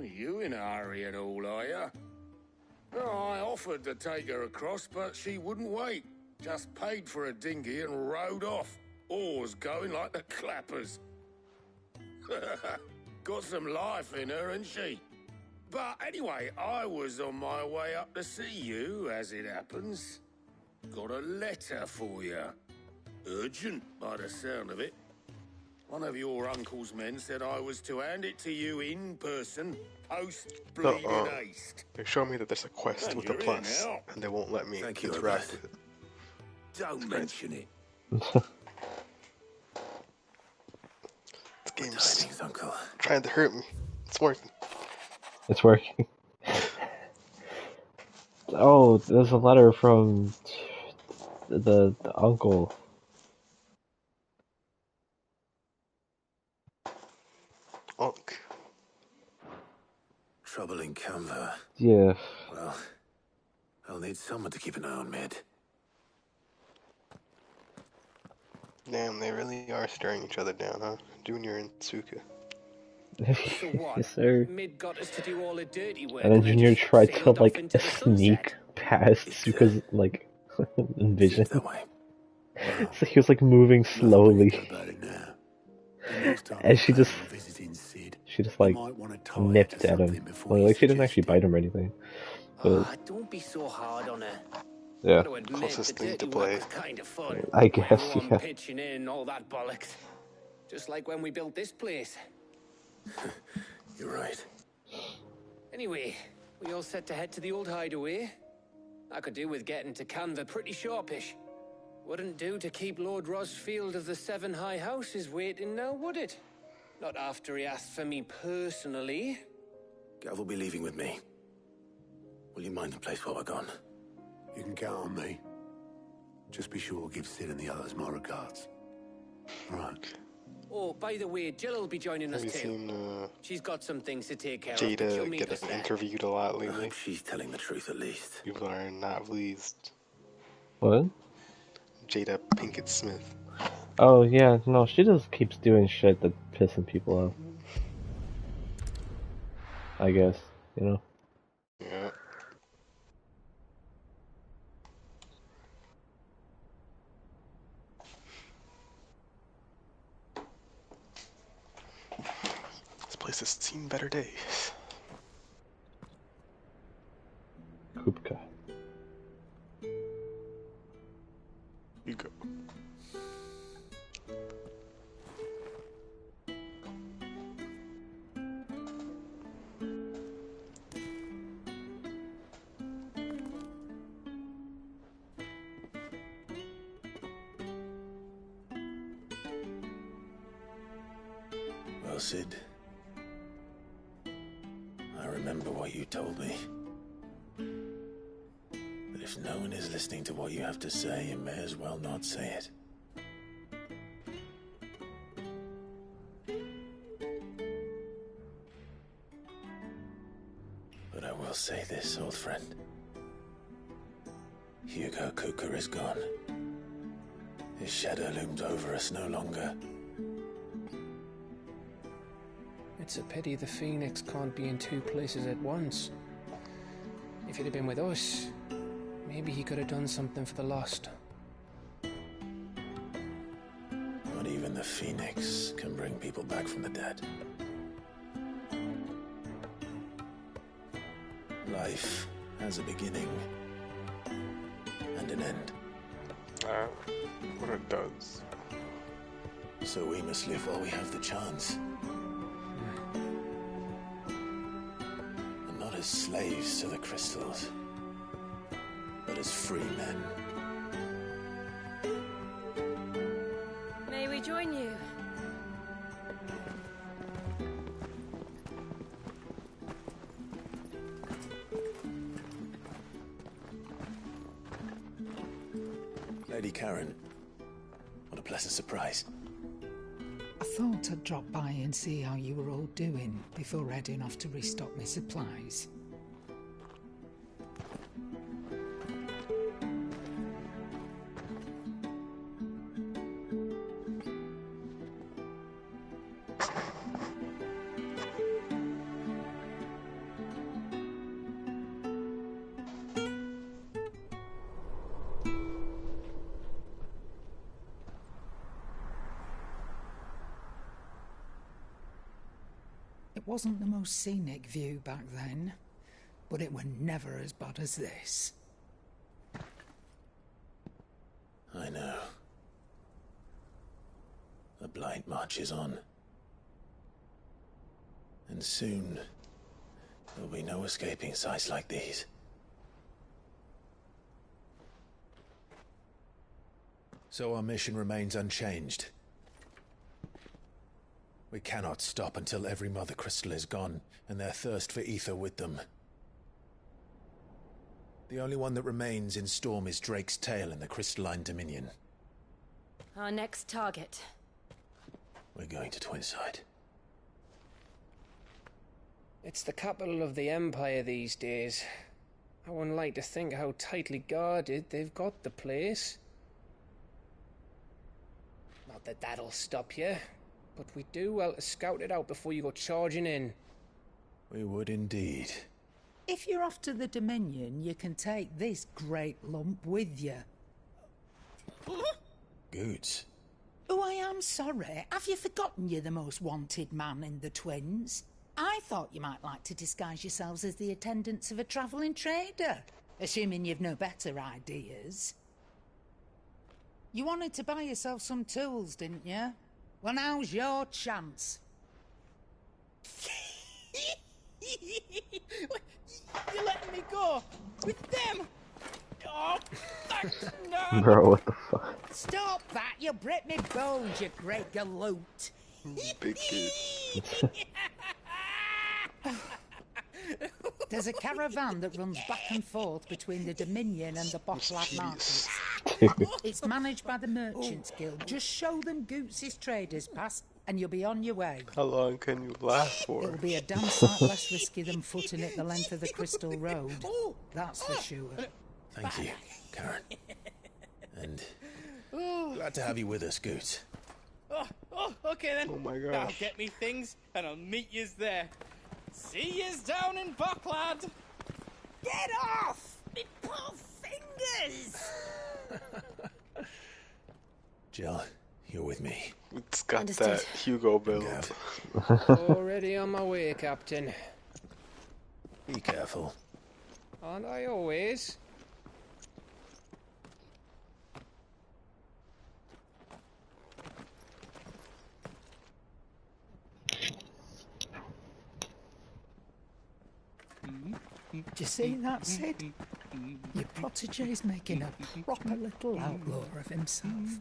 You in a hurry and all, are you? I offered to take her across, but she wouldn't wait. Just paid for a dinghy and rowed off. Oars going like the clappers. Got some life in her, ain't she? But anyway, I was on my way up to see you, as it happens. Got a letter for you. Urgent, by the sound of it. One of your uncle's men said I was to hand it to you in person, post-bleeding haste. They show me that there's a quest with a plus, and they won't let me interact with it. Don't mention it. This game's trying to hurt me. It's working. It's working. Oh, there's a letter from the uncle. Trouble in Canva. Yeah. Well, I'll need someone to keep an eye on Mid. Damn, they really are staring each other down, huh? Junior and Tsuka. So what? Yes, sir. Mid got us to do all the dirty work. And then Junior just tried to sailed off like into the sneak past Suka's like vision. That way. So he was like moving slowly. And she just like nipped at him. Well, like she didn't actually bite him or anything. But don't be so hard on her. yeah. Closest thing to play. Kind of fun. I guess, Everyone yeah. pitching in, all that bollocks. Just like when we built this place. You're right. Anyway, we all set to head to the old hideaway. I could do with getting to Canva pretty sharpish. Wouldn't do to keep Lord Rosfield of the Seven High Houses waiting now, would it? Not after he asked for me personally. Gav will be leaving with me. Will you mind the place while we're gone? You can count on me. Just be sure to give Sid and the others my regards. Right. Oh, by the way, Jill will be joining us Have you too. seen She's got some things to take care of. but she'll Jada meet get us there. interviewed a lot lately? She's telling the truth at least. People are not pleased. What? Jada Pinkett Smith. Oh yeah, no, she just keeps doing shit that's pissing people off. I guess, you know. Yeah. This place has seen better days. Kupka. You go. Cid. I remember what you told me. But if no one is listening to what you have to say, you may as well not say it. But I will say this, old friend. Hugo Kuka is gone. His shadow looms over us no longer. It's a pity the Phoenix can't be in two places at once. If he'd have been with us, maybe he could have done something for the lost. Not even the Phoenix can bring people back from the dead. Life has a beginning and an end. What it does. So we must live while we have the chance. And not as slaves to the crystals, but as free men. May we join you? Lady Karen, what a pleasant surprise. I thought I'd drop by and see how you were all doing before heading off to restock my supplies. It wasn't the most scenic view back then, but it were never as bad as this. I know. The Blight marches on. And soon, there'll be no escaping sights like these. So our mission remains unchanged. We cannot stop until every Mother Crystal is gone, and their thirst for ether with them. The only one that remains in Storm is Drake's Tail in the Crystalline Dominion. Our next target. We're going to Twinside. It's the capital of the Empire these days. I wouldn't like to think how tightly guarded they've got the place. Not that that'll stop you. But we do well to scout it out before you go charging in. We would indeed. If you're off to the Dominion, you can take this great lump with you. Goods. Oh, I am sorry. Have you forgotten you're the most wanted man in the Twins? I thought you might like to disguise yourselves as the attendants of a travelling trader, assuming you've no better ideas. You wanted to buy yourself some tools, didn't you? Well, now's your chance. You're letting me go with them? Oh, no! Bro, what the fuck? Stop that! You'll break me bones, you great galoot. Big kid. There's a caravan that runs back and forth between the Dominion and the Bottlad markets. It's managed by the Merchants Guild. Just show them Goots' traders pass, and you'll be on your way. How long can you last for? It'll be a damn sight less risky than footing it the length of the Crystal Road. That's for sure. Thank you, Karen. And glad to have you with us, Goots. Oh, okay then. Oh my gosh. Now get me things, and I'll meet yous there. See yous down in Bottlad. Get off! Me poor fingers! Jill, you're with me. It's got Understood. that Hugo build. Already on my way, Captain. Be careful. Aren't I always? Do you see that, Sid? Your protege's making a proper little outlaw of himself.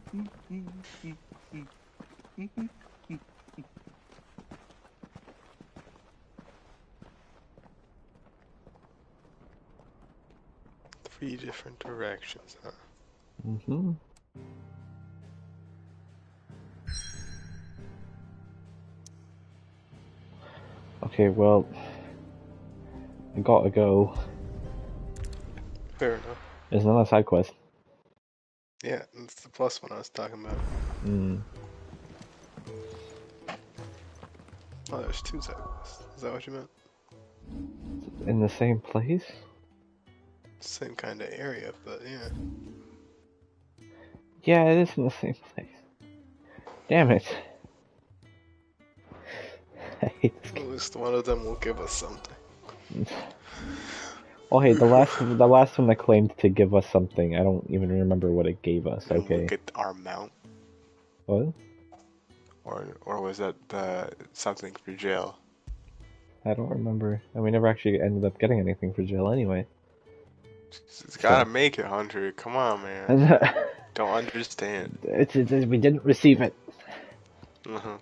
3 different directions, huh? Mm-hmm. Okay, well, I gotta go. Fair enough. There's another side quest. Yeah, that's the plus one I was talking about. Oh, there's 2 side quests. Is that what you meant? In the same place? Same kind of area, but yeah. Yeah, it is in the same place. Damn it. I hate this game. At least one of them will give us something. Oh hey, the last one that claimed to give us something, I don't even remember what it gave us. And Okay. we'll get our mount. What? Or was that something for jail? I don't remember. And we never actually ended up getting anything for jail anyway. It's gotta make it, Hunter. Come on, man. Don't understand. We didn't receive it. Uh-huh.